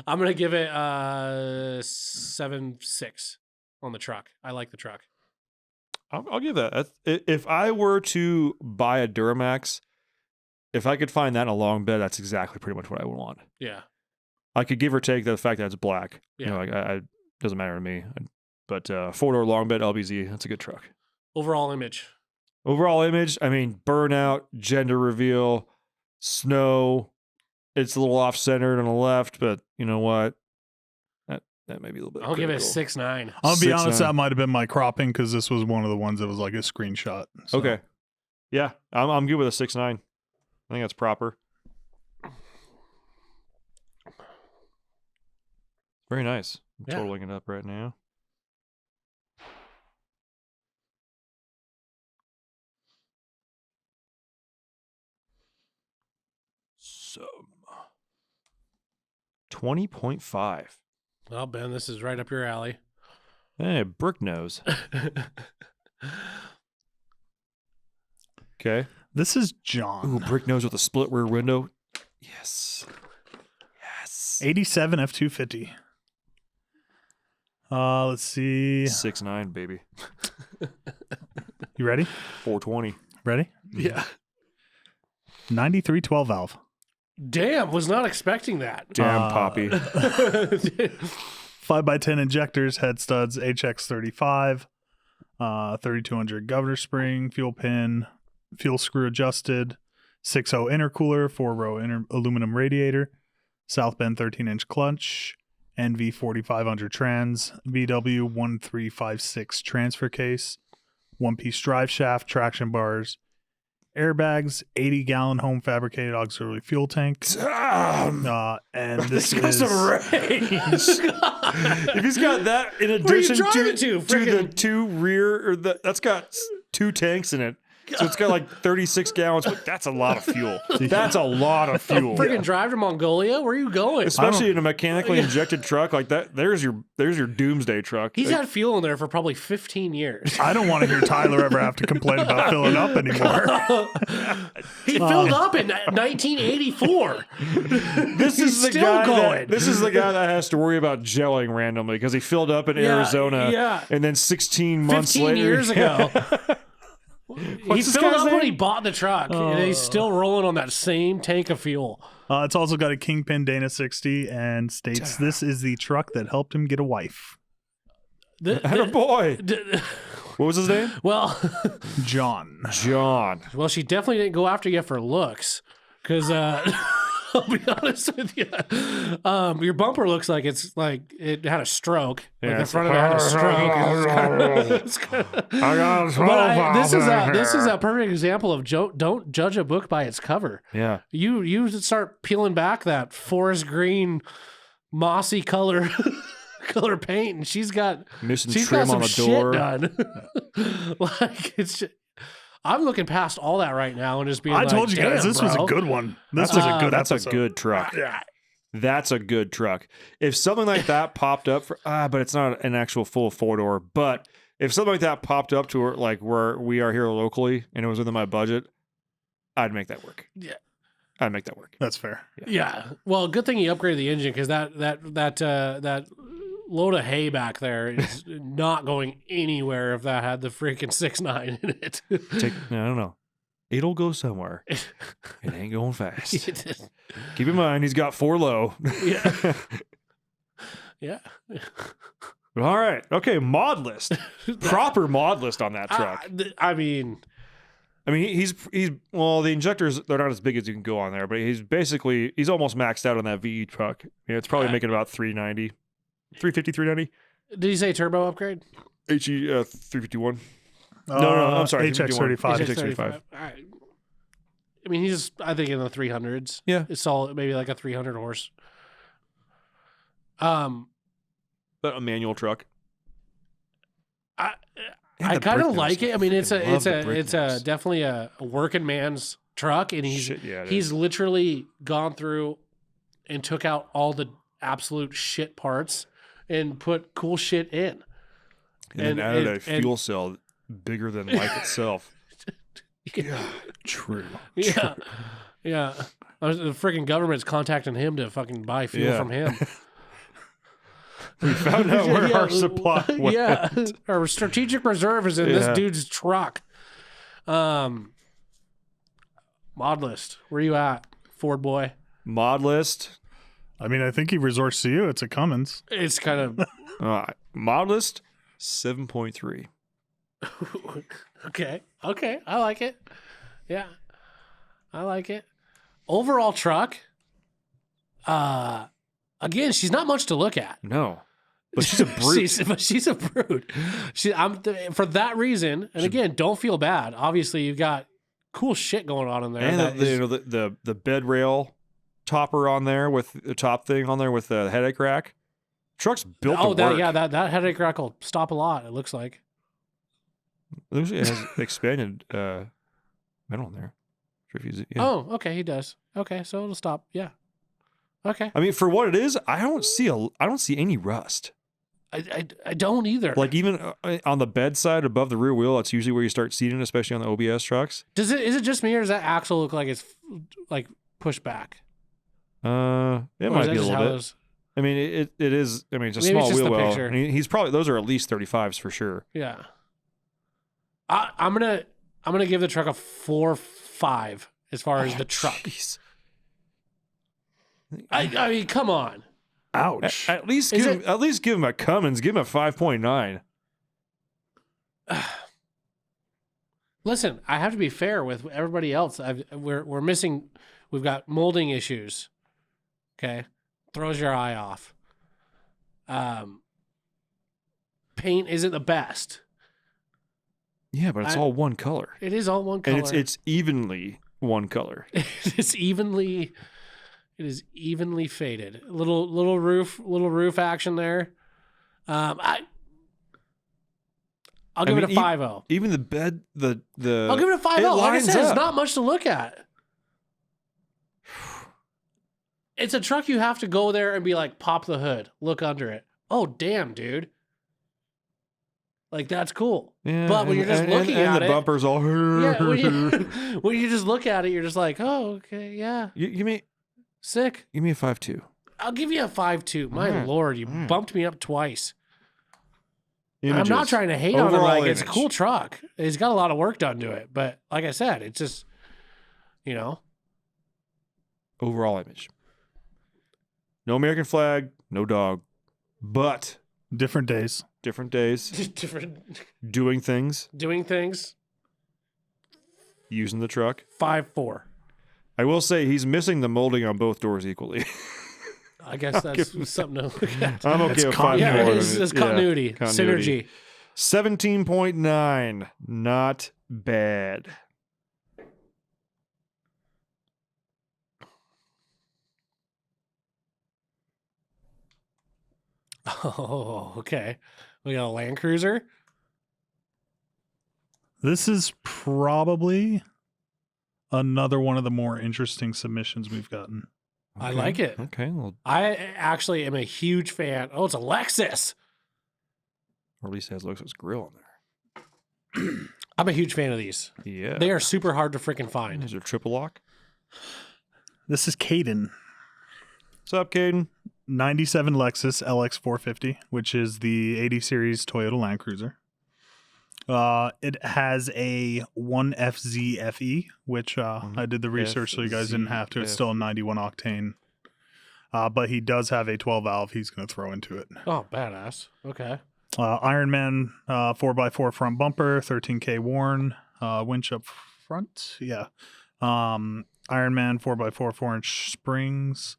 I'm gonna give it 7.6 on the truck. I like the truck. I'll give that. If I were to buy a Duramax, if I could find that in a long bed, that's exactly pretty much what I would want. Yeah. I could give or take the fact that it's black. Yeah. You know, like I doesn't matter to me. But 4-door long bed LBZ, that's a good truck. Overall image. Overall image, I mean, burnout, gender reveal, snow. It's a little off-centered on the left, but you know what? That may be a little bit. I'll give it a critical. 6.9. I'll be honest, 6.9. that might have been my cropping because this was one of the ones that was like a screenshot. So. Okay. Yeah, I'm good with a 6.9. I think that's proper. Very nice. I'm Yeah. totaling it up right now. So 20.5. Well, Ben, this is right up your alley. Hey, brick nose. Okay. This is John. Ooh, brick nose with a split rear window. Yes. Yes. 87 F250. Let's see. 6.9, baby. You ready? 420. Ready? Yeah. 93 12 valve. Damn, was not expecting that. Damn, Poppy. 5x10 injectors, head studs, HX35, 3200 governor spring, fuel pin, fuel screw adjusted, 6.0 intercooler, 4-row aluminum radiator, South Bend 13-inch clutch, NV 4500 trans, VW 1356 transfer case, one-piece drive shaft, traction bars, airbags, 80-gallon home fabricated auxiliary fuel tank. And this Got is some range. If he's got that in Where are you addition driving to the Frickin- two rear, or that's got 2 tanks in it. So it's got like 36 gallons. But that's a lot of fuel. That's a lot of fuel. Freaking drive to Mongolia? Where are you going? Especially in a mechanically injected truck like that. There's your doomsday truck. He's had fuel in there for probably 15 years. I don't want to hear Tyler ever have to complain about filling up anymore. He filled up in 1984. This He's is the still guy. going. This is the guy that has to worry about gelling randomly because he filled up in Arizona, yeah. and then 16 months 15 later, years ago. He What's this filled guy's up when name? he bought the truck, and he's still rolling on that same tank of fuel. It's also got a Kingpin Dana 60 and states this is the truck that helped him get a wife. Had a boy. What was his name? Well, John. John. well, she definitely didn't go after you for looks, because I'll be honest with you, your bumper looks like it's like it had a stroke. Like the it's front of it had a stroke. It's I got a But this is a perfect example of don't judge a book by its cover. Yeah. You start peeling back that forest green, mossy color paint, and she's got Missing she's trim got some on the shit door. done. Like it's. I'm looking past all that right now and just being I like, told you guys "Damn, this was bro." a good one. This That's was a a good That's episode. a good truck. Yeah. That's a good truck. If something like that popped up for but it's not an actual full 4-door. But if something like that popped up to like where we are here locally and it was within my budget, I'd make that work. Yeah. I'd make that work. That's fair. Yeah. Well, good thing you upgraded the engine because that load of hay back there is not going anywhere if that had the freaking 6.9 in it. I don't know. It'll go somewhere. It ain't going fast. Keep in mind, he's got 4 low. Yeah. Yeah. All right. Okay. Mod list. Proper mod list on that truck. I mean, he's well, the injectors, they're not as big as you can go on there, but he's almost maxed out on that VE truck. It's probably making about 390, 350, 390. did you say turbo upgrade? HE 351. No, I'm sorry. HX35. HX35. All right. I mean, he's, I think, in the 300s. Yeah. It's solid, maybe like a 300 horse. But a manual truck. I And the kind brake of like notes. it. I mean, it's Freaking love the brake it's notes. definitely a working man's truck, and he's Shit, yeah, it he's is. literally gone through and took out all the absolute shit parts and put cool shit in. And then added a and- fuel cell bigger than life itself. True. Yeah, yeah. The freaking government's contacting him to fucking buy fuel Yeah. from him. We found out where Yeah, our supply went. Yeah, our strategic reserve is in this Yeah. dude's truck. Mod list. Where you at, Ford boy? Mod list. I mean, I think he resorts to you. It's a Cummins. It's kind of Mod list 7.3. okay. Okay, I like it. Yeah, I like it. Overall truck. Again, she's not much to look at. No. But she's a brute. she's a brute. For that reason, and again, don't feel bad. Obviously, you've got cool shit going on in there. And that is- the bed rail topper on there with the top thing on there with the headache rack. Truck's built to work. that headache rack will stop a lot. It looks like. It looks like it has expanded metal in there. Sure if you- yeah. Oh, okay, he does. Okay, so it'll stop. Yeah. Okay. I mean, for what it is, I don't see any rust. I don't either. Like even on the bed side above the rear wheel, that's usually where you start seating, especially on the OBS trucks. is it just me or does that axle look like it's like pushed back? It Or is might that be a just little how bit. those- I mean, it is. I mean, it's a Maybe it's small just wheel the well. picture. I mean, he's probably those are at least 35s for sure. Yeah. I'm gonna give the truck a 4.5 as far as the truck. Jeez. I mean, come on. Ouch. At least Is give him a Cummins. Give him a 5.9. Listen, I have to be fair with everybody else. We're missing. We've got molding issues. Okay, throws your eye off. Paint isn't the best. Yeah, but it's I- all one color. It is all one color. And it's evenly one color. It's evenly. It is evenly faded. Little roof action there. I'll give it a 5-0. Even the bed, the I'll give it a 5-0. Like I lines said, it's up. not much to look at. It's a truck you have to go there and be like, pop the hood, look under it. Oh, damn, dude. Like, that's cool. Yeah, But when you're just looking and at the it- bumpers all. Yeah, when you just look at it, you're just like, oh, okay, yeah, You give me sick. a 5.2. I'll give you a 5.2. My All right. lord, you All right. bumped me up twice. Images. I'm not trying to hate on it. Overall Like, it's a image. cool truck. It's got a lot of work done to it. But like I said, it's just, Overall image. No American flag, no dog, but Different days. different days, different doing things, doing things. using the truck. 5-4. I will say he's missing the molding on both doors equally. I guess that's something to look at. I'm okay It's with continuity. 5.4. Yeah, it's continuity, continuity. synergy. 17.9. Not bad. Oh, okay. We got a Land Cruiser. This is probably another one of the more interesting submissions we've gotten. I like it. Okay. Well, I actually am a huge fan. Oh, it's a Lexus. or at least it has Lexus grill on there. I'm a huge fan of these. Yeah. They are super hard to freaking find. Is there triple lock? This is Caden, What's up, Caden? 97 Lexus LX 450, which is the 80 series Toyota Land Cruiser. It has a 1FZ FE, which I did the research so you guys didn't have to. It's still a 91 octane. But he does have a 12 valve he's going to throw into it. Oh, badass. Okay. Ironman 4x4 front bumper, 13K worn, winch up front. Yeah. Ironman 4x4 4-inch springs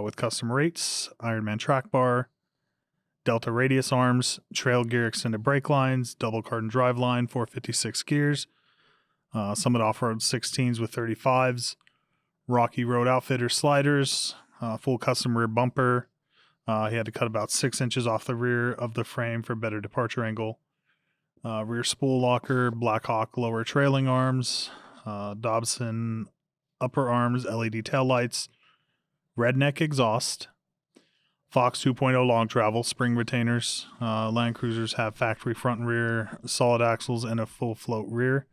with custom rates, Ironman track bar, Delta radius arms, trail gear extended brake lines, double carbon drive line, 456 gears, Summit off-road 16s with 35s, Rocky Road Outfitter sliders, full custom rear bumper. He had to cut about 6 inches off the rear of the frame for better departure angle. Rear spool locker, Blackhawk lower trailing arms, Dobson upper arms, LED taillights, redneck exhaust, Fox 2.0 long travel, spring retainers. Land Cruisers have factory front and rear, solid axles, and a full float rear.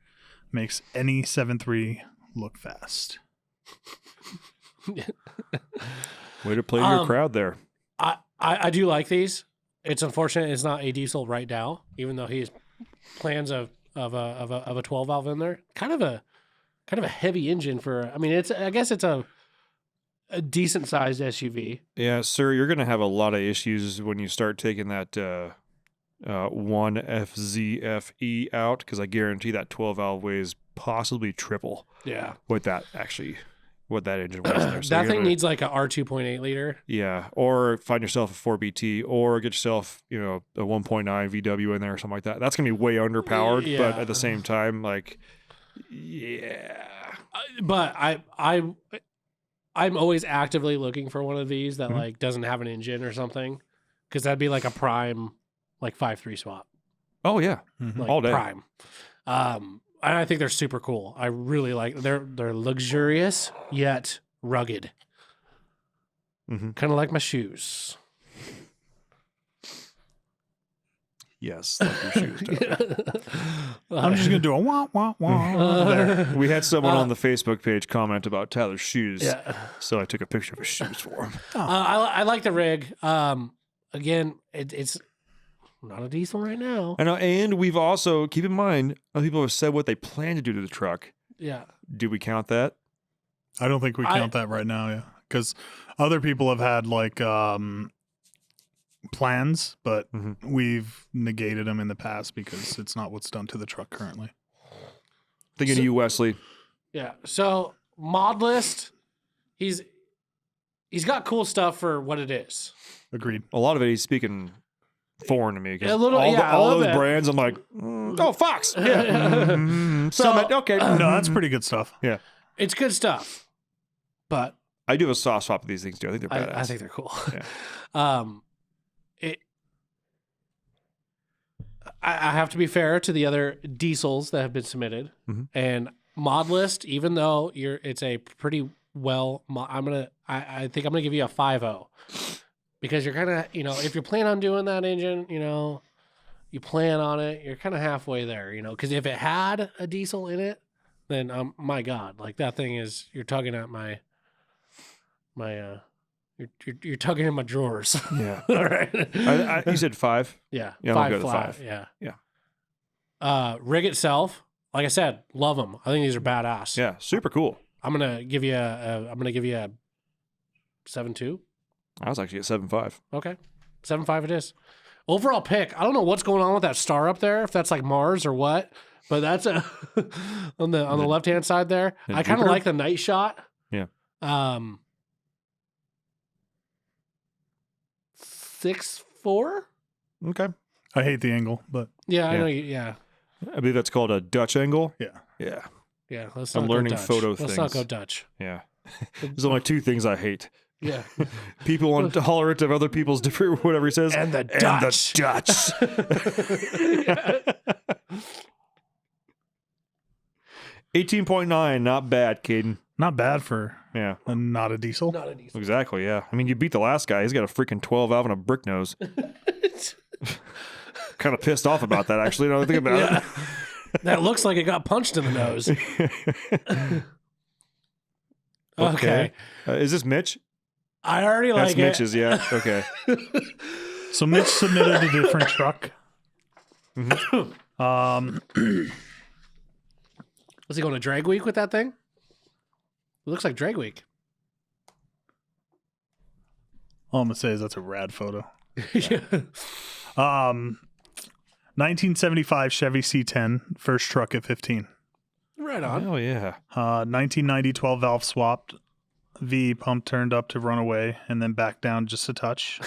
Makes any 7.3 look fast. Way to play your crowd there. I do like these. It's unfortunate it's not a diesel right now, even though he has plans of a 12 valve in there. Kind of a heavy engine for. I mean, I guess it's a decent sized SUV. Yeah, sir, you're going to have a lot of issues when you start taking that 1FZFE out, because I guarantee that 12 valve weighs possibly triple Yeah, what that engine was there. So that you're thing gonna- needs like a R2.8 liter. Yeah, or find yourself a 4BT, or get yourself, a 1.9 VW in there or something like that. That's gonna be way underpowered, but Yeah. at the same time, like, yeah, But I'm always actively looking for one of these that Mhm. like doesn't have an engine or something, because that'd be like a prime, like 5.3 swap, oh yeah, like all day. prime. And I think they're super cool. I really like they're luxurious yet rugged, Mhm. kind of like my shoes. Yes, like your shoes. Tyler. I'm just going to do a wah, wah, wah there. We had someone on the Facebook page comment about Tyler's shoes, Yeah. so I took a picture of his shoes for him. I like the rig. Again, it's not a diesel right now. I know, and we've also, keep in mind, other people have said what they plan to do to the truck. Yeah. Do we count that? I don't think we count that right now, yeah. Because other people have had like plans, but Mhm. we've negated them in the past because it's not what's done to the truck currently. Thinking of you, Wesley. Yeah. So mod list, he's got cool stuff for what it is. Agreed. A lot of it, he's speaking foreign to me. 'Cause A little- all, yeah, a all little those bit. brands, I'm like, oh, Fox. Yeah. Summit. Okay. No, that's pretty good stuff. Yeah. It's good stuff, but I do have a soft spot for these things too. I think they're badass. I think they're cool. Yeah. I have to be fair to the other diesels that have been submitted, Mhm. and mod list. Even though it's a pretty well. I think I'm gonna give you a 5.0 because you're kind of if you plan on doing that engine, you plan on it, you're kind of halfway there, because if it had a diesel in it, then my God, like that thing is you're tugging at my you're tugging in my drawers. Yeah. All right. You said 5? Yeah. Yeah, I'll go to 5. Yeah. Yeah. Rig itself, like I said, love them. I think these are badass. Yeah. Super cool. I'm gonna give you a 7.2. I was actually at 7.5. Okay. 7.5 it is. Overall pick. I don't know what's going on with that star up there, if that's like Mars or what, but that's on the left hand side there. And I kind of Jupiter? like the night shot. Yeah. 6.4. Okay. I hate the angle, but Yeah, I Yeah. know. Yeah. I believe that's called a Dutch angle. yeah. Yeah. Yeah. Let's I'm not go learning Dutch. photo Let's not things. go Dutch. Yeah. There's only 2 things I hate. Yeah. People intolerant of other people's different, whatever he says. And the Dutch. The Dutch. 18.9, not bad, Caden. Not bad for Yeah, not a diesel. Not a diesel. exactly. Yeah, I mean, you beat the last guy. He's got a freaking 12 valve and a brick nose. Kind of pissed off about that, actually. Now that I think about Yeah. That looks like it got punched in the nose. it. Okay. Is this Mitch? I already That's like it. Mitch's. Yeah. Okay. So Mitch submitted a different truck. Was he going to drag week with that thing? It looks like drag week. All I'm gonna say is that's a rad photo. Yeah. 1975 Chevy C10, first truck at 15. Right on. Oh yeah. 1990 12 valve swapped, V pump turned up to run away and then back down just a touch.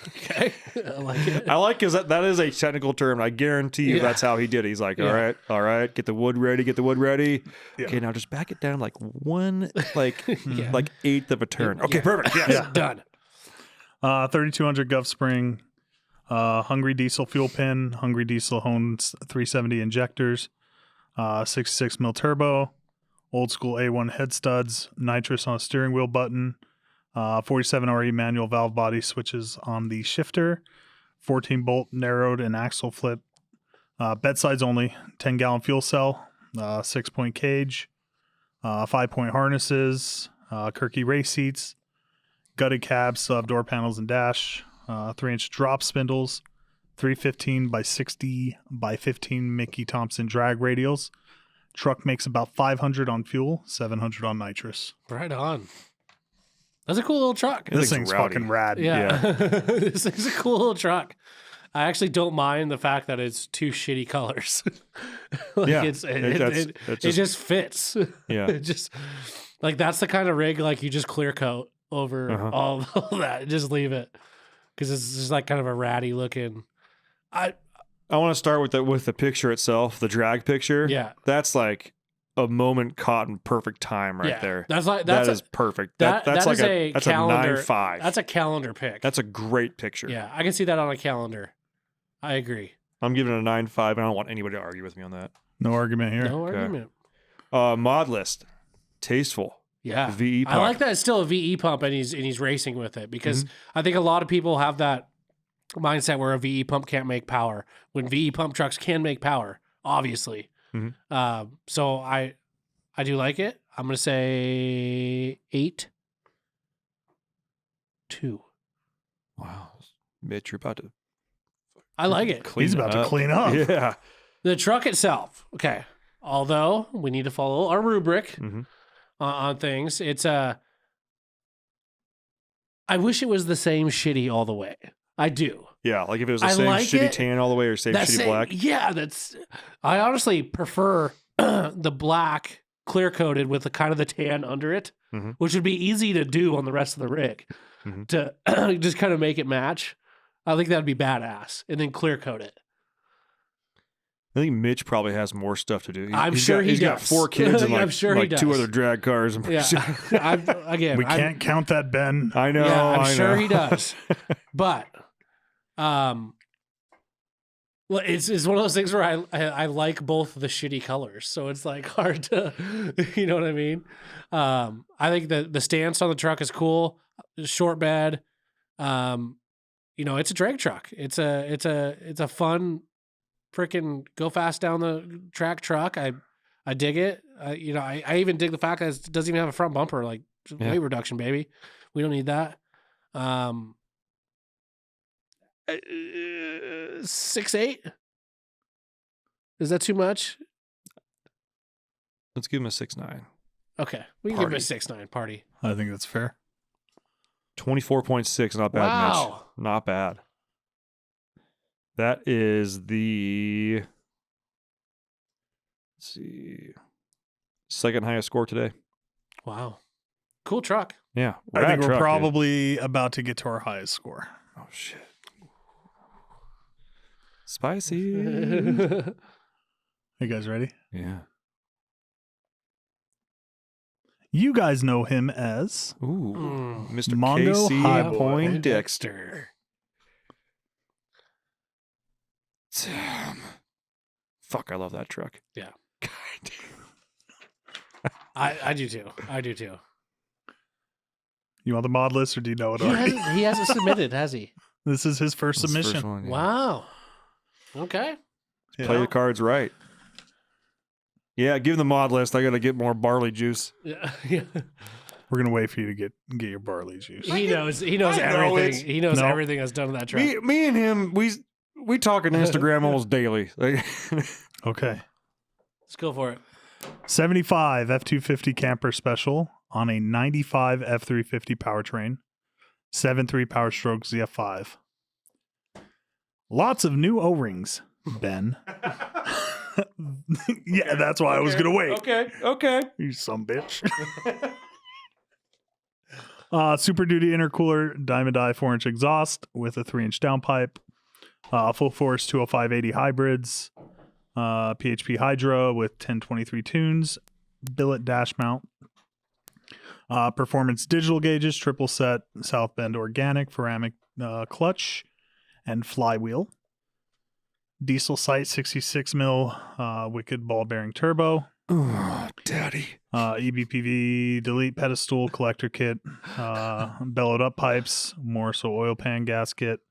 Okay. I like it. I like because that is a technical term. I guarantee you Yeah. that's how he did it. He's like, Yeah. all right, get the wood ready. Yeah. Okay, now just back it down like one, Yeah. like eighth of a turn. Okay, Yeah. perfect. Yes. Yeah. Done. 3200 Gulf Spring, Hungry Diesel fuel pin, Hungry Diesel Hones 370 injectors, 66 mil turbo, old school A1 head studs, nitrous on a steering wheel button, 47 RE manual valve body switches on the shifter, 14 bolt narrowed and axle flip, bedsides only, 10-gallon fuel cell, 6-point cage, 5-point harnesses, Kirky race seats, gutted cab, sub door panels and dash, 3-inch drop spindles, 315 by 60 by 15 Mickey Thompson drag radials. Truck makes about 500 on fuel, 700 on nitrous. Right on. That's a cool little truck. This thing's thing's rowdy. fucking rad. Yeah. This is a cool little truck. I actually don't mind the fact that it's 2 shitty colors. Yeah. It That's just fits. Yeah. It just like that's the kind of rig like you just clear coat over Uh-huh. all that. Just leave it because it's just like kind of a ratty looking. I want to start with the picture itself, the drag picture. Yeah. That's like a moment caught in perfect time right Yeah. there. That is perfect. that That's is like a that's calendar- a 9.5. That's a calendar pick. That's a great picture. Yeah, I can see that on a calendar. I agree. I'm giving it a 9.5, and I don't want anybody to argue with me on that. No argument here. No argument. Mod list, tasteful. Yeah. VE I pump. like that it's still a VE pump and he's racing with it because Mm-hmm. I think a lot of people have that mindset where a VE pump can't make power when VE pump trucks can make power, obviously. Mhm. So I do like it. I'm going to say 8.2. Wow, Mitch, you're about to I like it. clean He's about to up. clean up. Yeah. The truck itself. Okay. Although we need to follow our rubric Mhm. on things, it's I wish it was the same shitty all the way. I do. Yeah, like if it was the I same like shitty it. tan all the way or same That shitty same- black. Yeah, I honestly prefer the black clear coated with the kind of the tan under it, Mhm. which would be easy to do on the rest of the rig Mhm. to just kind of make it match. I think that'd be badass, and then clear coat it. I think Mitch probably has more stuff to do. I'm sure he he's got does. 4 kids and like, I'm sure he like 2 does. other drag cars. I'm pretty Yeah, sure. We can't count that, Ben. I know. Yeah, I'm I sure know. he does. But, well, it's one of those things where I like both the shitty colors, so it's like hard to, you know what I mean? I think the stance on the truck is cool. Short bed, you know, it's a drag truck. It's a fun, freaking go fast down the track truck. I dig it. You know, I even dig the fact that it doesn't even have a front bumper. Like Yeah. weight reduction, baby. We don't need that. 6'8"? Is that too much? Let's give him a 6'9". Okay, we can give Party. it a 6'9" party. I think that's fair. 24.6, not bad, Wow. Mitch. Not bad. That is the, let's see, second highest score today. Wow, cool truck. Yeah. I rad think we're truck, dude. probably about to get to our highest score. Oh, shit. Spicy. You guys ready? Yeah. You guys know him as Ooh. Mm. Mr. Mondo Casey Highboy. Poindexter. Damn. Fuck, I love that truck. Yeah. God. I do too. I do too. You want the mod list, or do you know it He already? hasn't submitted, has he? This is his first That's the submission. first one, yeah. Wow. Okay. Yeah. Play the cards right. Yeah, give him the mod list. I got to get more barley juice. Yeah. We're gonna wait for you to get your barley juice. He knows I know everything. it's- He knows No. everything that's done to that truck. Me and him, we talk on Instagram almost daily. Like, Okay. Let's go for it. 75 F250 camper special on a 95 F350 powertrain, 7.3 Power Stroke ZF5. Lots of new O-rings, Ben. Yeah, that's why I was gonna wait. Okay. You some bitch. Super Duty intercooler, Diamond Eye 4-inch exhaust with a 3-inch downpipe. Full force 205/80 hybrids. PHP Hydra with 1023 tunes. Billet dash mount. Performance digital gauges, triple set South Bend organic ceramic clutch and flywheel. Diesel sight 66 mil Wicked ball bearing turbo. Oh, daddy. EBPV delete pedestal collector kit, bellowed up pipes, Morso oil pan gasket,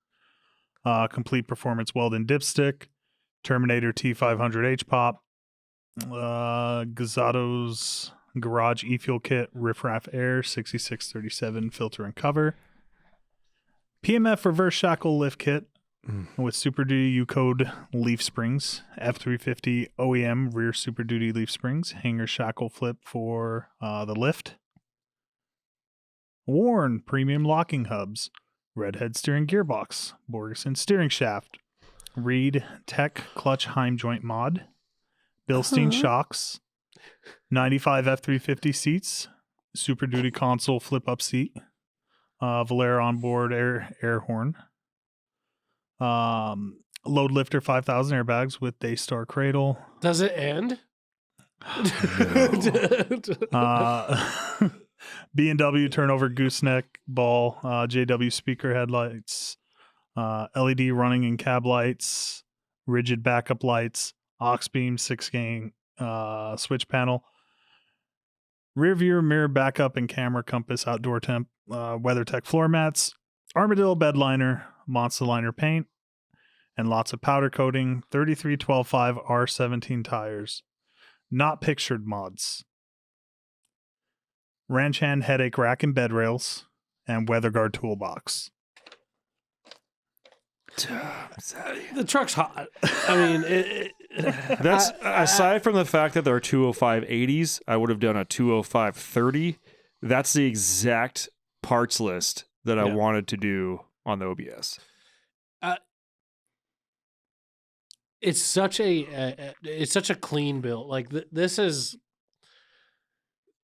complete performance weld-in dipstick, Terminator T500 HPOP, Gazzato's garage e-fuel kit, riffraff air 6637 filter and cover, PMF reverse shackle lift kit with Super Duty U-Code leaf springs, F350 OEM rear Super Duty leaf springs, hanger shackle flip for the lift, Warn premium locking hubs, Redhead steering gearbox, Borgeson steering shaft, Reed Tech clutch Heim joint mod, Bilstein shocks, 95 F350 seats, Super Duty console flip up seat, Valera onboard air horn, load lifter 5000 airbags with Daystar cradle, Does it end? B&W turnover gooseneck ball, JW speaker headlights, LED running and cab lights, rigid backup lights, aux beam 6-gang switch panel, rear view mirror backup and camera compass outdoor temp, WeatherTech floor mats, Armadillo bed liner, Monster liner paint, and lots of powder coating, 33-12-5 R17 tires, not pictured mods, ranch hand headache rack and bed rails, and WeatherGuard toolbox. The truck's hot. I mean, That's aside from the fact that there are 205/80s, I would have done a 205/30. That's the exact parts list that I Yeah. wanted to do on the OBS. it's such a clean build. Like this is.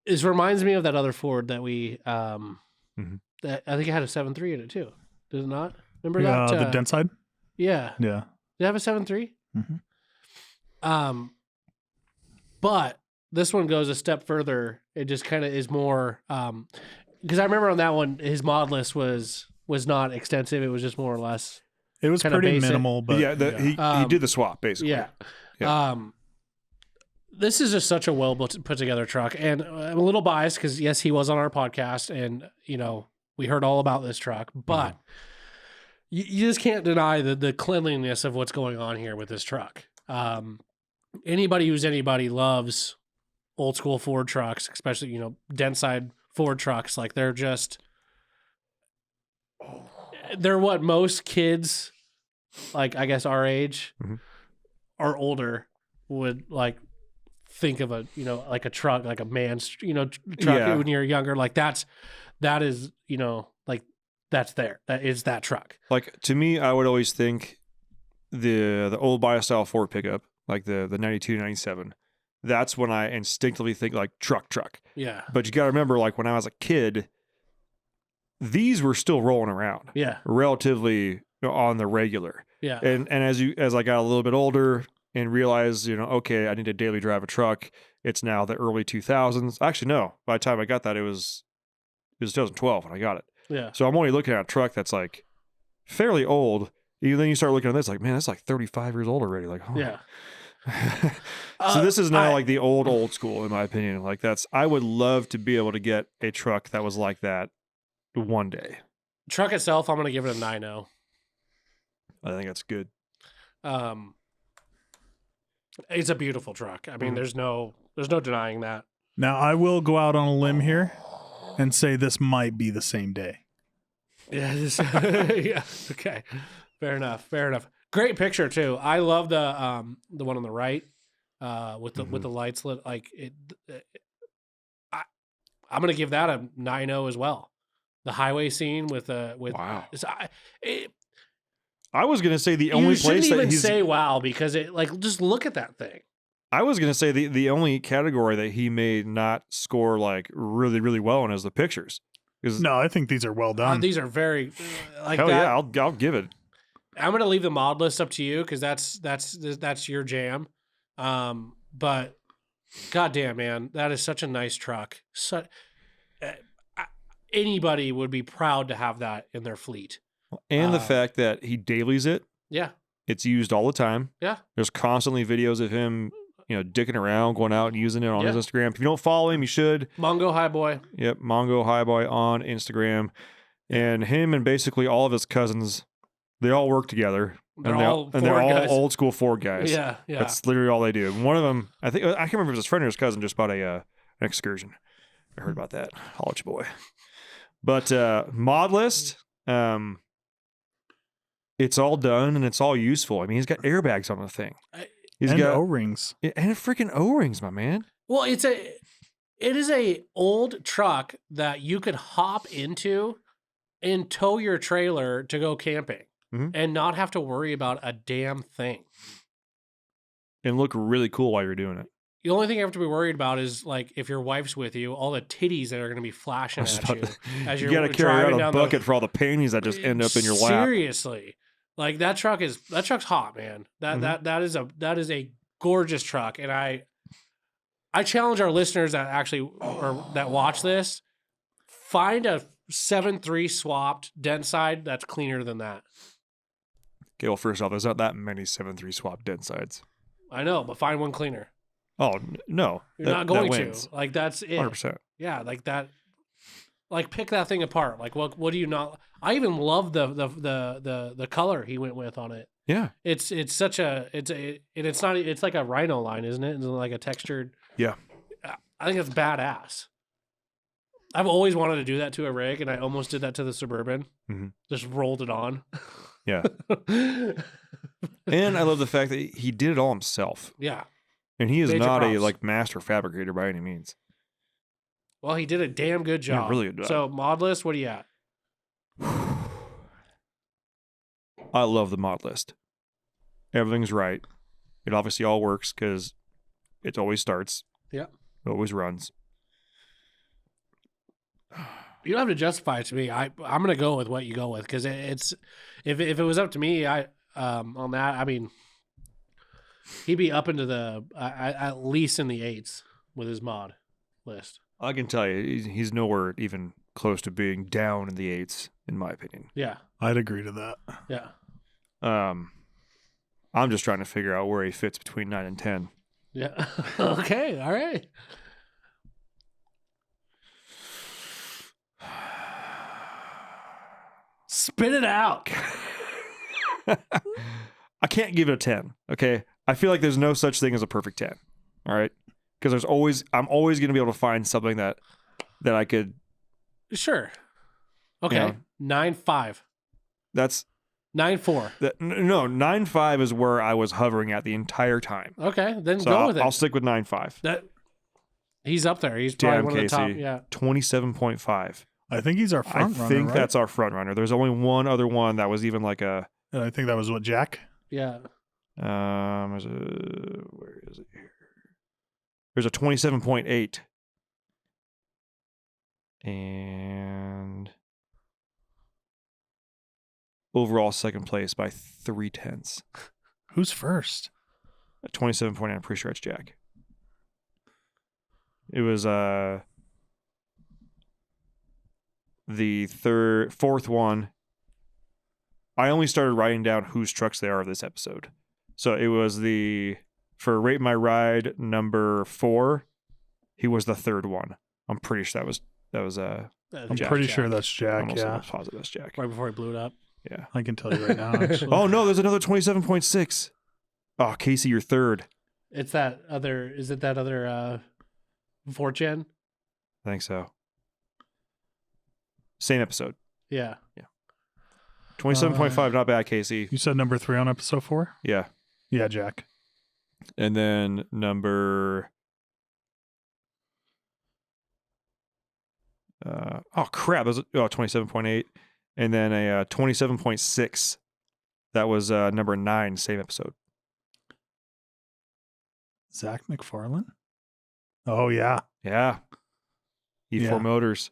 It reminds me of that other Ford that we that I think it had a 7.3 in it too. Did it not? Remember that? The dent side. Yeah. Yeah. Did it have a 7.3? Mhm. But this one goes a step further. It just kind of is more, because I remember on that one, his mod list was not extensive. It was just more or less. It was Kinda pretty basic. minimal, but He did the swap basically. Yeah. Yeah. This is just such a well put together truck, and I'm a little biased because yes, he was on our podcast, and we heard all about this truck, but you just can't deny the cleanliness of what's going on here with this truck. Anybody who's anybody loves old school Ford trucks, especially dent side Ford trucks. Like they're what most kids, like I guess our age or older, would like think of a like a truck, like a man's truck when you're younger. Like that is like that's there. That is that truck. Like to me, I would always think the old bio-style Ford pickup, like the 92, 97. That's when I instinctively think like truck. Yeah. But you got to remember, like when I was a kid, these were still rolling around. Yeah. Relatively on the regular. Yeah. And as I got a little bit older and realized, okay, I need to daily drive a truck. It's now the early 2000s. Actually, no. By the time I got that, it was 2012 when I got it. Yeah. So I'm only looking at a truck that's like fairly old. And then you start looking at this, like, man, that's like 35 years old already. Like, oh. Yeah. So this is now like the old school, in my opinion. Like I would love to be able to get a truck that was like that one day. Truck itself, I'm going to give it a 9.0. I think that's good. It's a beautiful truck. I mean, there's no denying that. Now I will go out on a limb here and say this might be the same day. Yeah. Yeah. Okay. Fair enough. Great picture too. I love the one on the right, with the lights lit. Like it. I'm gonna give that a 9.0 as well. The highway scene with wow. I was gonna say the only place that he's say wow because it like just look at that thing. I was gonna say the only category that he may not score like really really well in is the pictures. No, I think these are well done. These are very like hell that. Yeah, I'll give it. I'm gonna leave the mod list up to you because that's your jam. But goddamn, man, that is such a nice truck. Anybody would be proud to have that in their fleet. And the fact that he dailies it. Yeah. It's used all the time. Yeah. There's constantly videos of him, dicking around, going out and using it on his Instagram. If you don't follow him, you should. Mongo Highboy. Yep, Mongo Highboy on Instagram. And him and basically all of his cousins, they all work together. They're all old school Ford guys. Yeah. That's literally all they do. And one of them, I can't remember if it was his friend or his cousin, just bought an excursion. I heard about that. Holla at your boy. But mod list, it's all done and it's all useful. I mean, he's got airbags on the thing. He's got O-rings. And freaking O-rings, my man. Well, it is a old truck that you could hop into and tow your trailer to go camping and not have to worry about a damn thing. And look really cool while you're doing it. The only thing you have to be worried about is like if your wife's with you, all the titties that are going to be flashing at you as you're you got to carry driving out a bucket for all the panties that just end up in your lap. Seriously, like that truck's hot, man. That is a gorgeous truck, and I challenge our listeners that that watch this, find a 7.3 swapped dent side that's cleaner than that. Okay, well, first off, there's not that many 7.3 swapped dent sides. I know, but find one cleaner. Oh, no. You're not going to. Like, that's it. 100%. Yeah, like that. Like, pick that thing apart. Like, what do you not... I even love the color he went with on it. Yeah. It's such a... It's like a rhino line, isn't it? It's like a textured... Yeah. I think it's badass. I've always wanted to do that to a rig, and I almost did that to the Suburban. Mm-hmm. Just rolled it on. Yeah. And I love the fact that he did it all himself. Yeah. And he is Major not props. a like master fabricator by any means. Well, he did a damn good job. Yeah, really good job. So, mod list, what are you at? I love the mod list. Everything's right. It obviously all works because it always starts. Yeah. It always runs. You don't have to justify it to me. I'm gonna go with what you go with because it's if it was up to me, on that. I mean, he'd be up into the at least in the 8s with his mod list. I can tell you, he's nowhere even close to being down in the 8s, in my opinion. Yeah, I'd agree to that. yeah. I'm just trying to figure out where he fits between 9 and 10. Yeah. Okay. All right. Spit it out. I can't give it a 10. Okay, I feel like there's no such thing as a perfect 10. All right, because I'm always going to be able to find something that I could. Sure. Okay. Yeah. 9.5. That's 9.4. no 9.5 is where I was hovering at the entire time. Okay, then So go with it. I'll stick with 9.5. That he's up there. He's probably Damn, one of the top. Casey. Yeah. 27.5. I think he's our I front runner, think right? that's our front runner. There's only one other one that was even like a. And I think that was what, Jack? Yeah. Where is it here? There's a 27.8. And overall second place by 0.3. Who's first? At 27.8, I'm pretty sure it's Jack. It was the fourth one. I only started writing down whose trucks they are this episode. So it was for Rate My Ride number 4, he was the third one. I'm pretty sure that was I'm Jack. pretty sure that's I'm Jack, almost yeah. positive that's Jack. Right before he blew it up. Yeah. I can tell you right now, actually. Oh no, there's another 27.6. Oh, Casey, you're third. It's that other. Is it that other 4gen? I think so. Same episode. Yeah. 27.5, not bad, Casey. You said number 3 on episode 4? Yeah. Yeah, Jack. And then number oh crap, that was 27.8. And then a 27.6. That was number 9, same episode. Zach McFarlane? Oh, yeah. Yeah. E4 Yeah. Motors.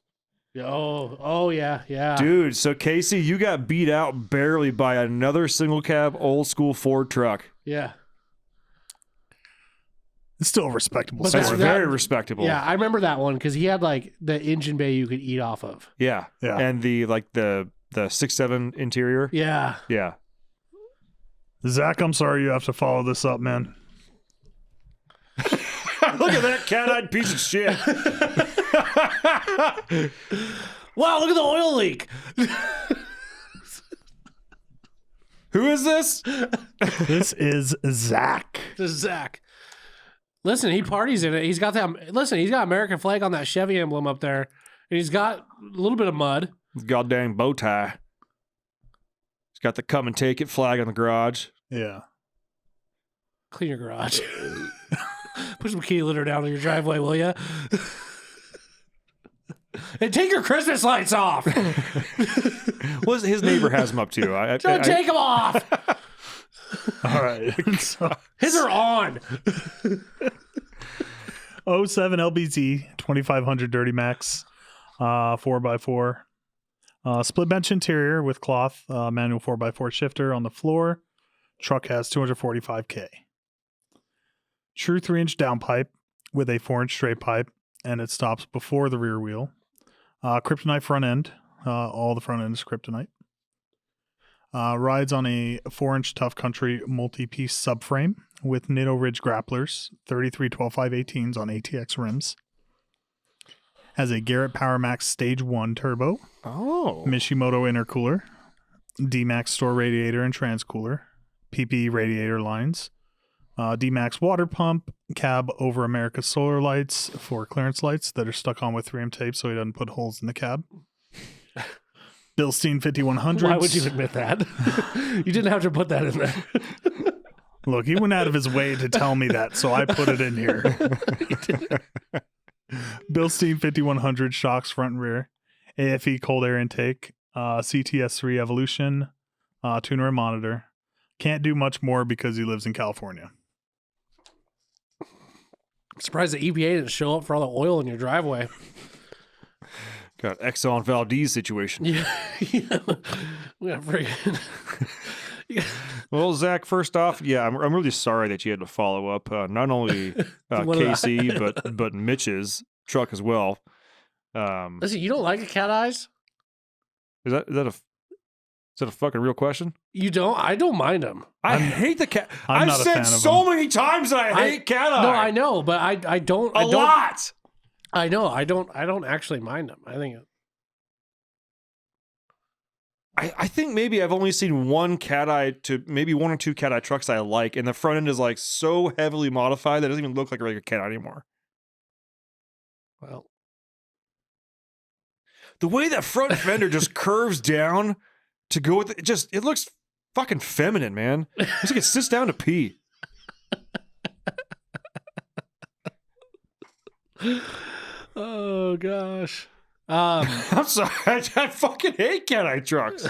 Oh yeah, yeah. Dude, so Casey, you got beat out barely by another single cab old school Ford truck. Yeah. It's still a respectable But That's score. very respectable. Yeah, I remember that one because he had like the engine bay you could eat off of. Yeah. Yeah. And the 6.7 interior. Yeah. Yeah. Zach, I'm sorry you have to follow this up, man. Look at that cat-eyed piece of shit. Wow, look at the oil leak. Who is this? This is Zach. This is Zach. Listen, he parties in it. He's got that. Listen, he's got American flag on that Chevy emblem up there, and he's got a little bit of mud. Goddamn bow tie. He's got the come and take it flag on the garage. Yeah. Clean your garage. Put some key litter down in your driveway, will you? And take your Christmas lights off. Well, his neighbor has them up too. Don't take them off. All right. So, His are on. 07 LBZ 2500 Dirty Max 4x4. Split bench interior with cloth, manual 4x4 shifter on the floor. Truck has 245K. True 3-inch downpipe with a 4-inch straight pipe, and it stops before the rear wheel. Kryptonite front end. All the front end is kryptonite. Rides on a 4-inch Tough Country multi-piece subframe with Nitto Ridge grapplers, 33 12.5 18s on ATX rims. Has a Garrett PowerMax Stage 1 turbo, Oh. Mishimoto intercooler, D-Max store radiator and transcooler, PP radiator lines, D-Max water pump, cab over America solar lights for clearance lights that are stuck on with 3M tape so he doesn't put holes in the cab. Bilstein 5100s. Why would you admit that? You didn't have to put that in there. Look, he went out of his way to tell me that, so I put it in here. Bilstein 5100 shocks front and rear, AFE cold air intake, CTS3 Evolution, tuner and monitor. Can't do much more because he lives in California. I'm surprised the EPA didn't show up for all the oil in your driveway. Got Exxon Valdez situation. Yeah. Yeah. Friggin'. Yeah. Well, Zach, first off, yeah, I'm really sorry that you had to follow up not only What Casey but Mitch's truck as well. Listen, you don't like the cat eyes? Is that a fucking real question? You don't? I don't mind them. I hate the cat. I'm I've not a said fan of so them. many times that I hate cat eye. No, I know, but I don't. A lot. I know. I don't actually mind them. I think. I think maybe I've only seen one cat eye to maybe one or two cat eye trucks I like, and the front end is like so heavily modified that it doesn't even look like a regular cat eye anymore. Well, The way that front fender just curves down to go with it, it looks fucking feminine, man. It's like it sits down to pee. oh gosh. I'm sorry. I fucking hate cat eye trucks.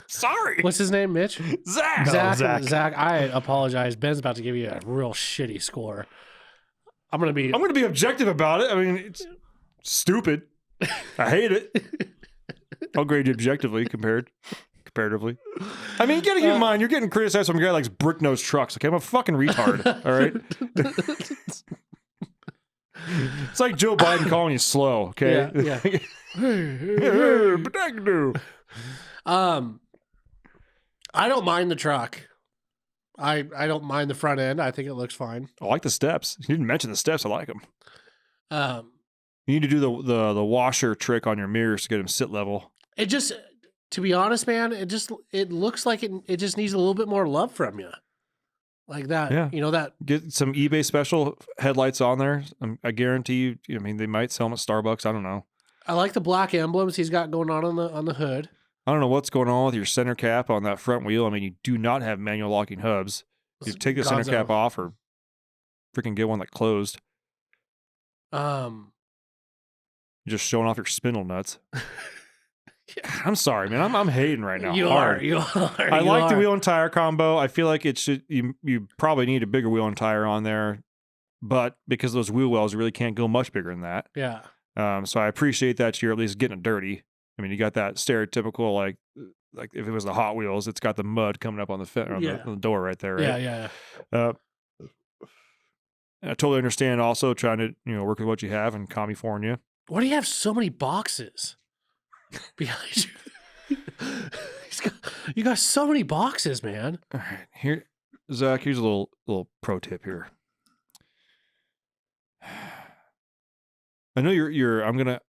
Sorry. What's his name? Mitch? Zach. No. Zach. I apologize. Ben's about to give you a real shitty score. I'm gonna be objective about it. I mean, it's stupid. I hate it. I'll grade you objectively comparatively. I mean, you gotta keep in mind, you're getting criticized from a guy that likes brick nose trucks. Okay, I'm a fucking retard. All right. It's like Joe Biden calling you slow. Okay. Yeah. I don't mind the truck. I don't mind the front end. I think it looks fine. I like the steps. You didn't mention the steps. I like them. You need to do the washer trick on your mirrors to get them sit level. It just, to be honest, man, it looks like it just needs a little bit more love from you. Like that, Yeah. you know, that. Get some eBay special headlights on there. I guarantee you. I mean, they might sell them at Starbucks. I don't know. I like the black emblems he's got going on the hood. I don't know what's going on with your center cap on that front wheel. I mean, you do not have manual locking hubs. You take the center cap off or freaking get one that closed. You're just showing off your spindle nuts. I'm sorry, man. I'm hating right now. You hard. are. You are. I like the wheel and tire combo. I feel like it should. You probably need a bigger wheel and tire on there, but because those wheel wells really can't go much bigger than that. Yeah. So I appreciate that you're at least getting it dirty. I mean, you got that stereotypical like if it was the Hot Wheels, it's got the mud coming up on the door right there. Right? Yeah. I totally understand. Also, trying to work with what you have in California. Why do you have so many boxes behind you? You got so many boxes, man. All right, here, Zach. Here's a little pro tip here. I know you're. I'm gonna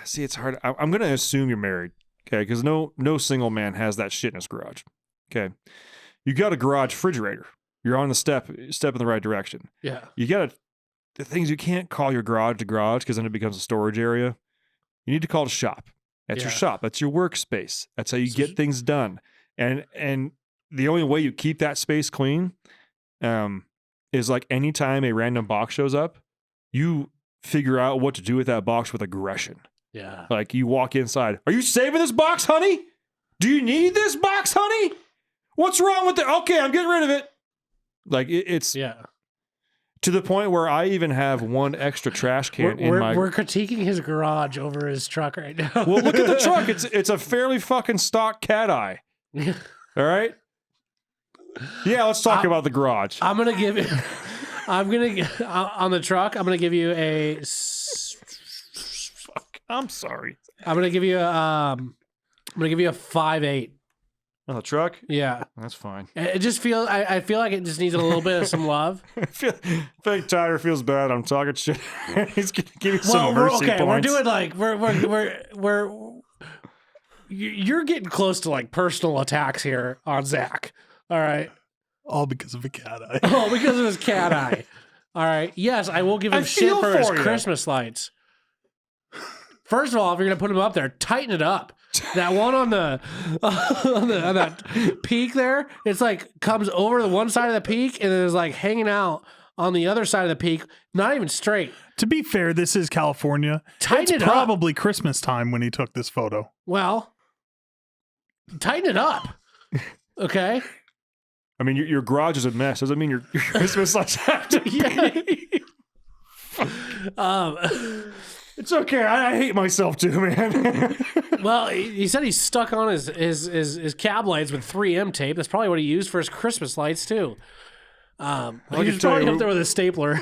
see. It's hard. I'm gonna assume you're married, okay? Because no single man has that shit in his garage. Okay, you got a garage refrigerator. You're on the step in the right direction. Yeah. You got the things you can't call your garage to garage because then it becomes a storage area. You need to call it a shop. That's your shop. That's your workspace. That's how you get things done. And the only way you keep that space clean, is like anytime a random box shows up, you figure out what to do with that box with aggression. Yeah. Like you walk inside. Are you saving this box, honey? Do you need this box, honey? What's wrong with it? Okay, I'm getting rid of it. Like it's to the point where I even have one extra trash can in my. We're critiquing his garage over his truck right now. Well, look at the truck. It's a fairly fucking stock cat eye. All right. Yeah, let's talk about the garage. I'm gonna give it. On the truck. I'm gonna give you a. Fuck. I'm sorry. I'm gonna give you a 5.8. On the truck? Yeah, that's fine. It just feels. I feel like it just needs a little bit of some love. I think Tyler feels bad. I'm talking shit. He's gonna give me some mercy points. We're doing like we're you're getting close to like personal attacks here on Zach. All right. All because of a cat eye. Oh, because of his cat eye. All right. Yes, I will give him shit for his Christmas lights. First of all, if you're gonna put him up there, tighten it up. That one on the on that peak there, it's like comes over the one side of the peak and is like hanging out on the other side of the peak, not even straight. To be fair, this is California. Tighten it up. Probably Christmas time when he took this photo. Well, tighten it up. Okay. I mean, your garage is a mess. Doesn't mean your Christmas lights have to be. It's okay. I hate myself too, man. Well, he said he's stuck on his cab lights with 3M tape. That's probably what he used for his Christmas lights too. He can was tell probably you- up there with a stapler.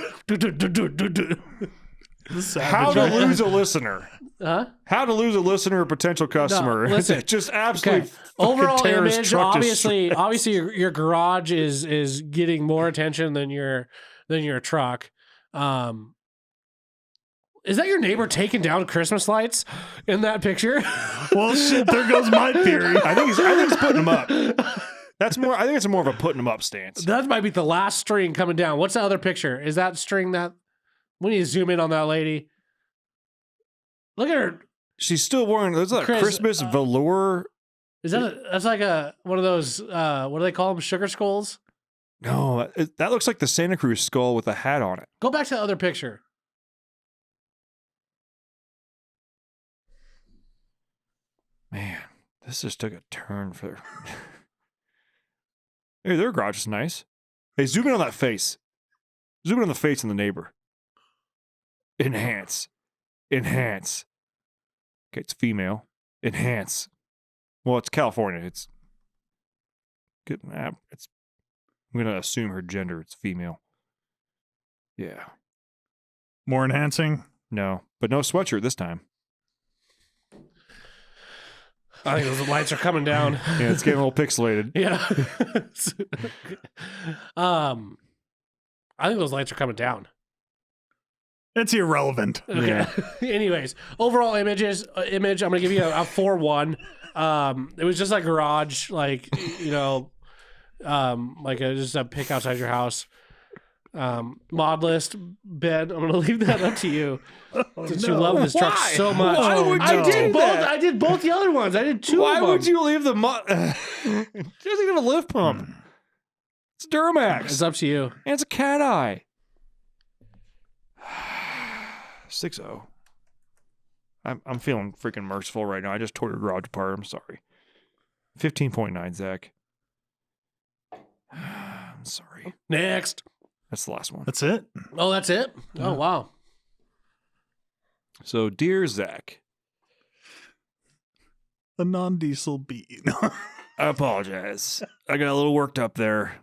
How to lose a listener. Huh? How to lose a listener or potential customer. listen. It just absolutely Okay. Overall fucking tears image, truck to obviously your garage is getting more attention than your truck. Is that your neighbor taking down Christmas lights in that picture? Well, shit, there goes my theory. I think he's putting them up. That's more. I think it's more of a putting them up stance. That might be the last string coming down. What's the other picture? Is that string that? We need to zoom in on that lady. Look at her. She's still wearing. There's like Chris, Christmas velour. Is that that's like a one of those? What do they call them? Sugar skulls. No, that looks like the Santa Cruz skull with a hat on it. Go back to the other picture. Man, this just took a turn for. Hey, their garage is nice. Hey, zoom in on that face. Zoom in on the face of the neighbor. Enhance. Okay, it's female. Enhance. Well, it's California. It's good. It's. I'm gonna assume her gender. It's female. Yeah. More enhancing. No, but no sweatshirt this time. I think those lights are coming down. Yeah, it's getting a little pixelated. Yeah. I think those lights are coming down. It's irrelevant. Okay. Yeah. Anyways, overall image, I'm gonna give you a 4-1. It was just a garage, like just a pick outside your house. Mod list, Ben. I'm gonna leave that up to you since you love this truck Why? so much. Why would I you did do both. that? I did both the other ones. I did 2 Why of them. would you leave the it doesn't even have a lift pump. It's Duramax. It's up to you. And it's a cat eye. 6-0. I'm feeling freaking merciful right now. I just tore your garage apart. I'm sorry. 15.9, Zach. I'm sorry. Next. That's the last one. That's it. Oh, that's it. Oh, wow. So, dear Zach, A non-diesel B. I apologize. I got a little worked up there.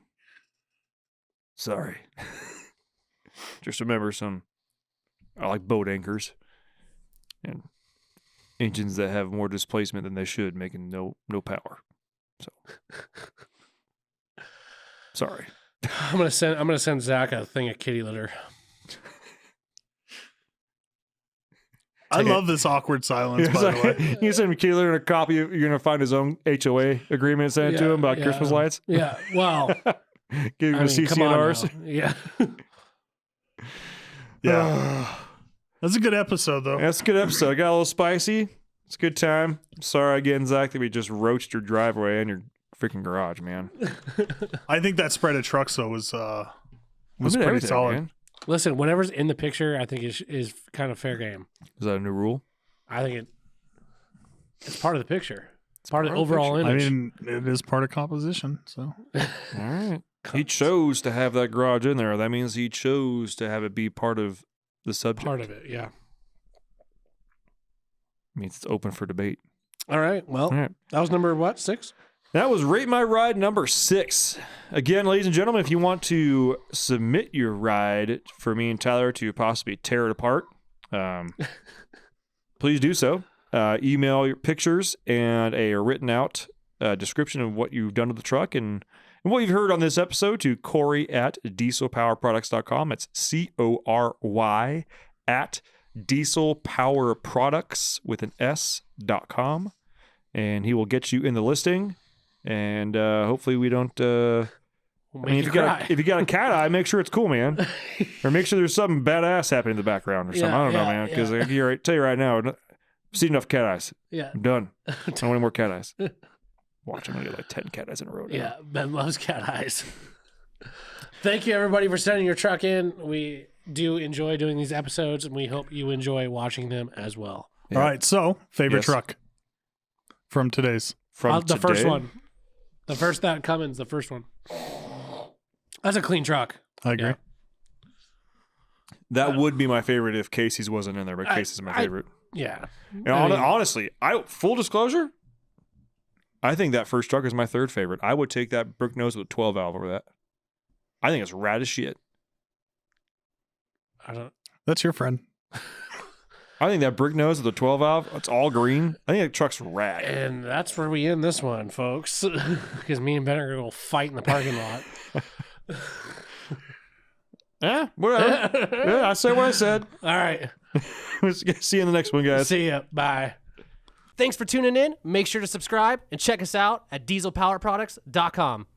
Sorry. Just remember I like boat anchors and engines that have more displacement than they should, making no power. So, sorry. I'm gonna send Zach a thing of kitty litter. I love this awkward silence, by the way. You send Keeler a copy. You're gonna find his own HOA agreement, send it to Yeah, him about yeah. Christmas lights. Yeah. Well, Give him a CCNRs. Yeah. Yeah. That's a good episode, though. That's a good episode. Got a little spicy. It's a good time. Sorry again, Zach, that we just roached your driveway and your freaking garage, man. I think that spread of trucks, though, was Look pretty at everything, solid. man. Listen, whatever's in the picture, I think is kind of fair game. Is that a new rule? I think it's part of the picture. It's part of the part of the overall picture. I image. mean, it is part of composition, so. All right. He chose to have that garage in there. That means he chose to have it be part of the subject. Part of it, yeah. Means it's open for debate. All right. Well, All right. that was number what? 6? That was Rate My Ride number 6. Again, ladies and gentlemen, if you want to submit your ride for me and Tyler to possibly tear it apart, please do so. Email your pictures and a written out description of what you've done to the truck and what you've heard on this episode to Corey at dieselpowerproducts.com. It's CORY at dieselpowerproducts with an S.com. And he will get you in the listing. And hopefully we don't. I mean, if you got a cat eye, make sure it's cool, man. Or make sure there's something badass happening in the background or something. I don't know, man. Because I can tell you right now, I've seen enough cat eyes. Yeah. I'm done. I don't want any more cat eyes. Watch, I'm gonna get like 10 cat eyes in a row. Now. Yeah. Ben loves cat eyes. Thank you, everybody, for sending your truck in. We do enjoy doing these episodes, and we hope you enjoy watching them as well. Yeah. All right, so favorite Yes. truck from today's. From The first today? one. The first that Cummins, the first one. That's a clean truck. I agree. Yeah. That would be my favorite if Casey's wasn't in there, but Casey's my favorite. Yeah. And honestly, full disclosure, I think that first truck is my third favorite. I would take that brick nose with 12 valve over that. I think it's rad as shit. That's your friend. I think that brick nose with the 12 valve, it's all green. I think that truck's rad. And that's where we end this one, folks. Because me and Ben are going to fight in the parking lot. Yeah, whatever. Yeah, I said what I said. All right. See you in the next one, guys. See ya. Bye. Thanks for tuning in. Make sure to subscribe and check us out at dieselpowerproducts.com.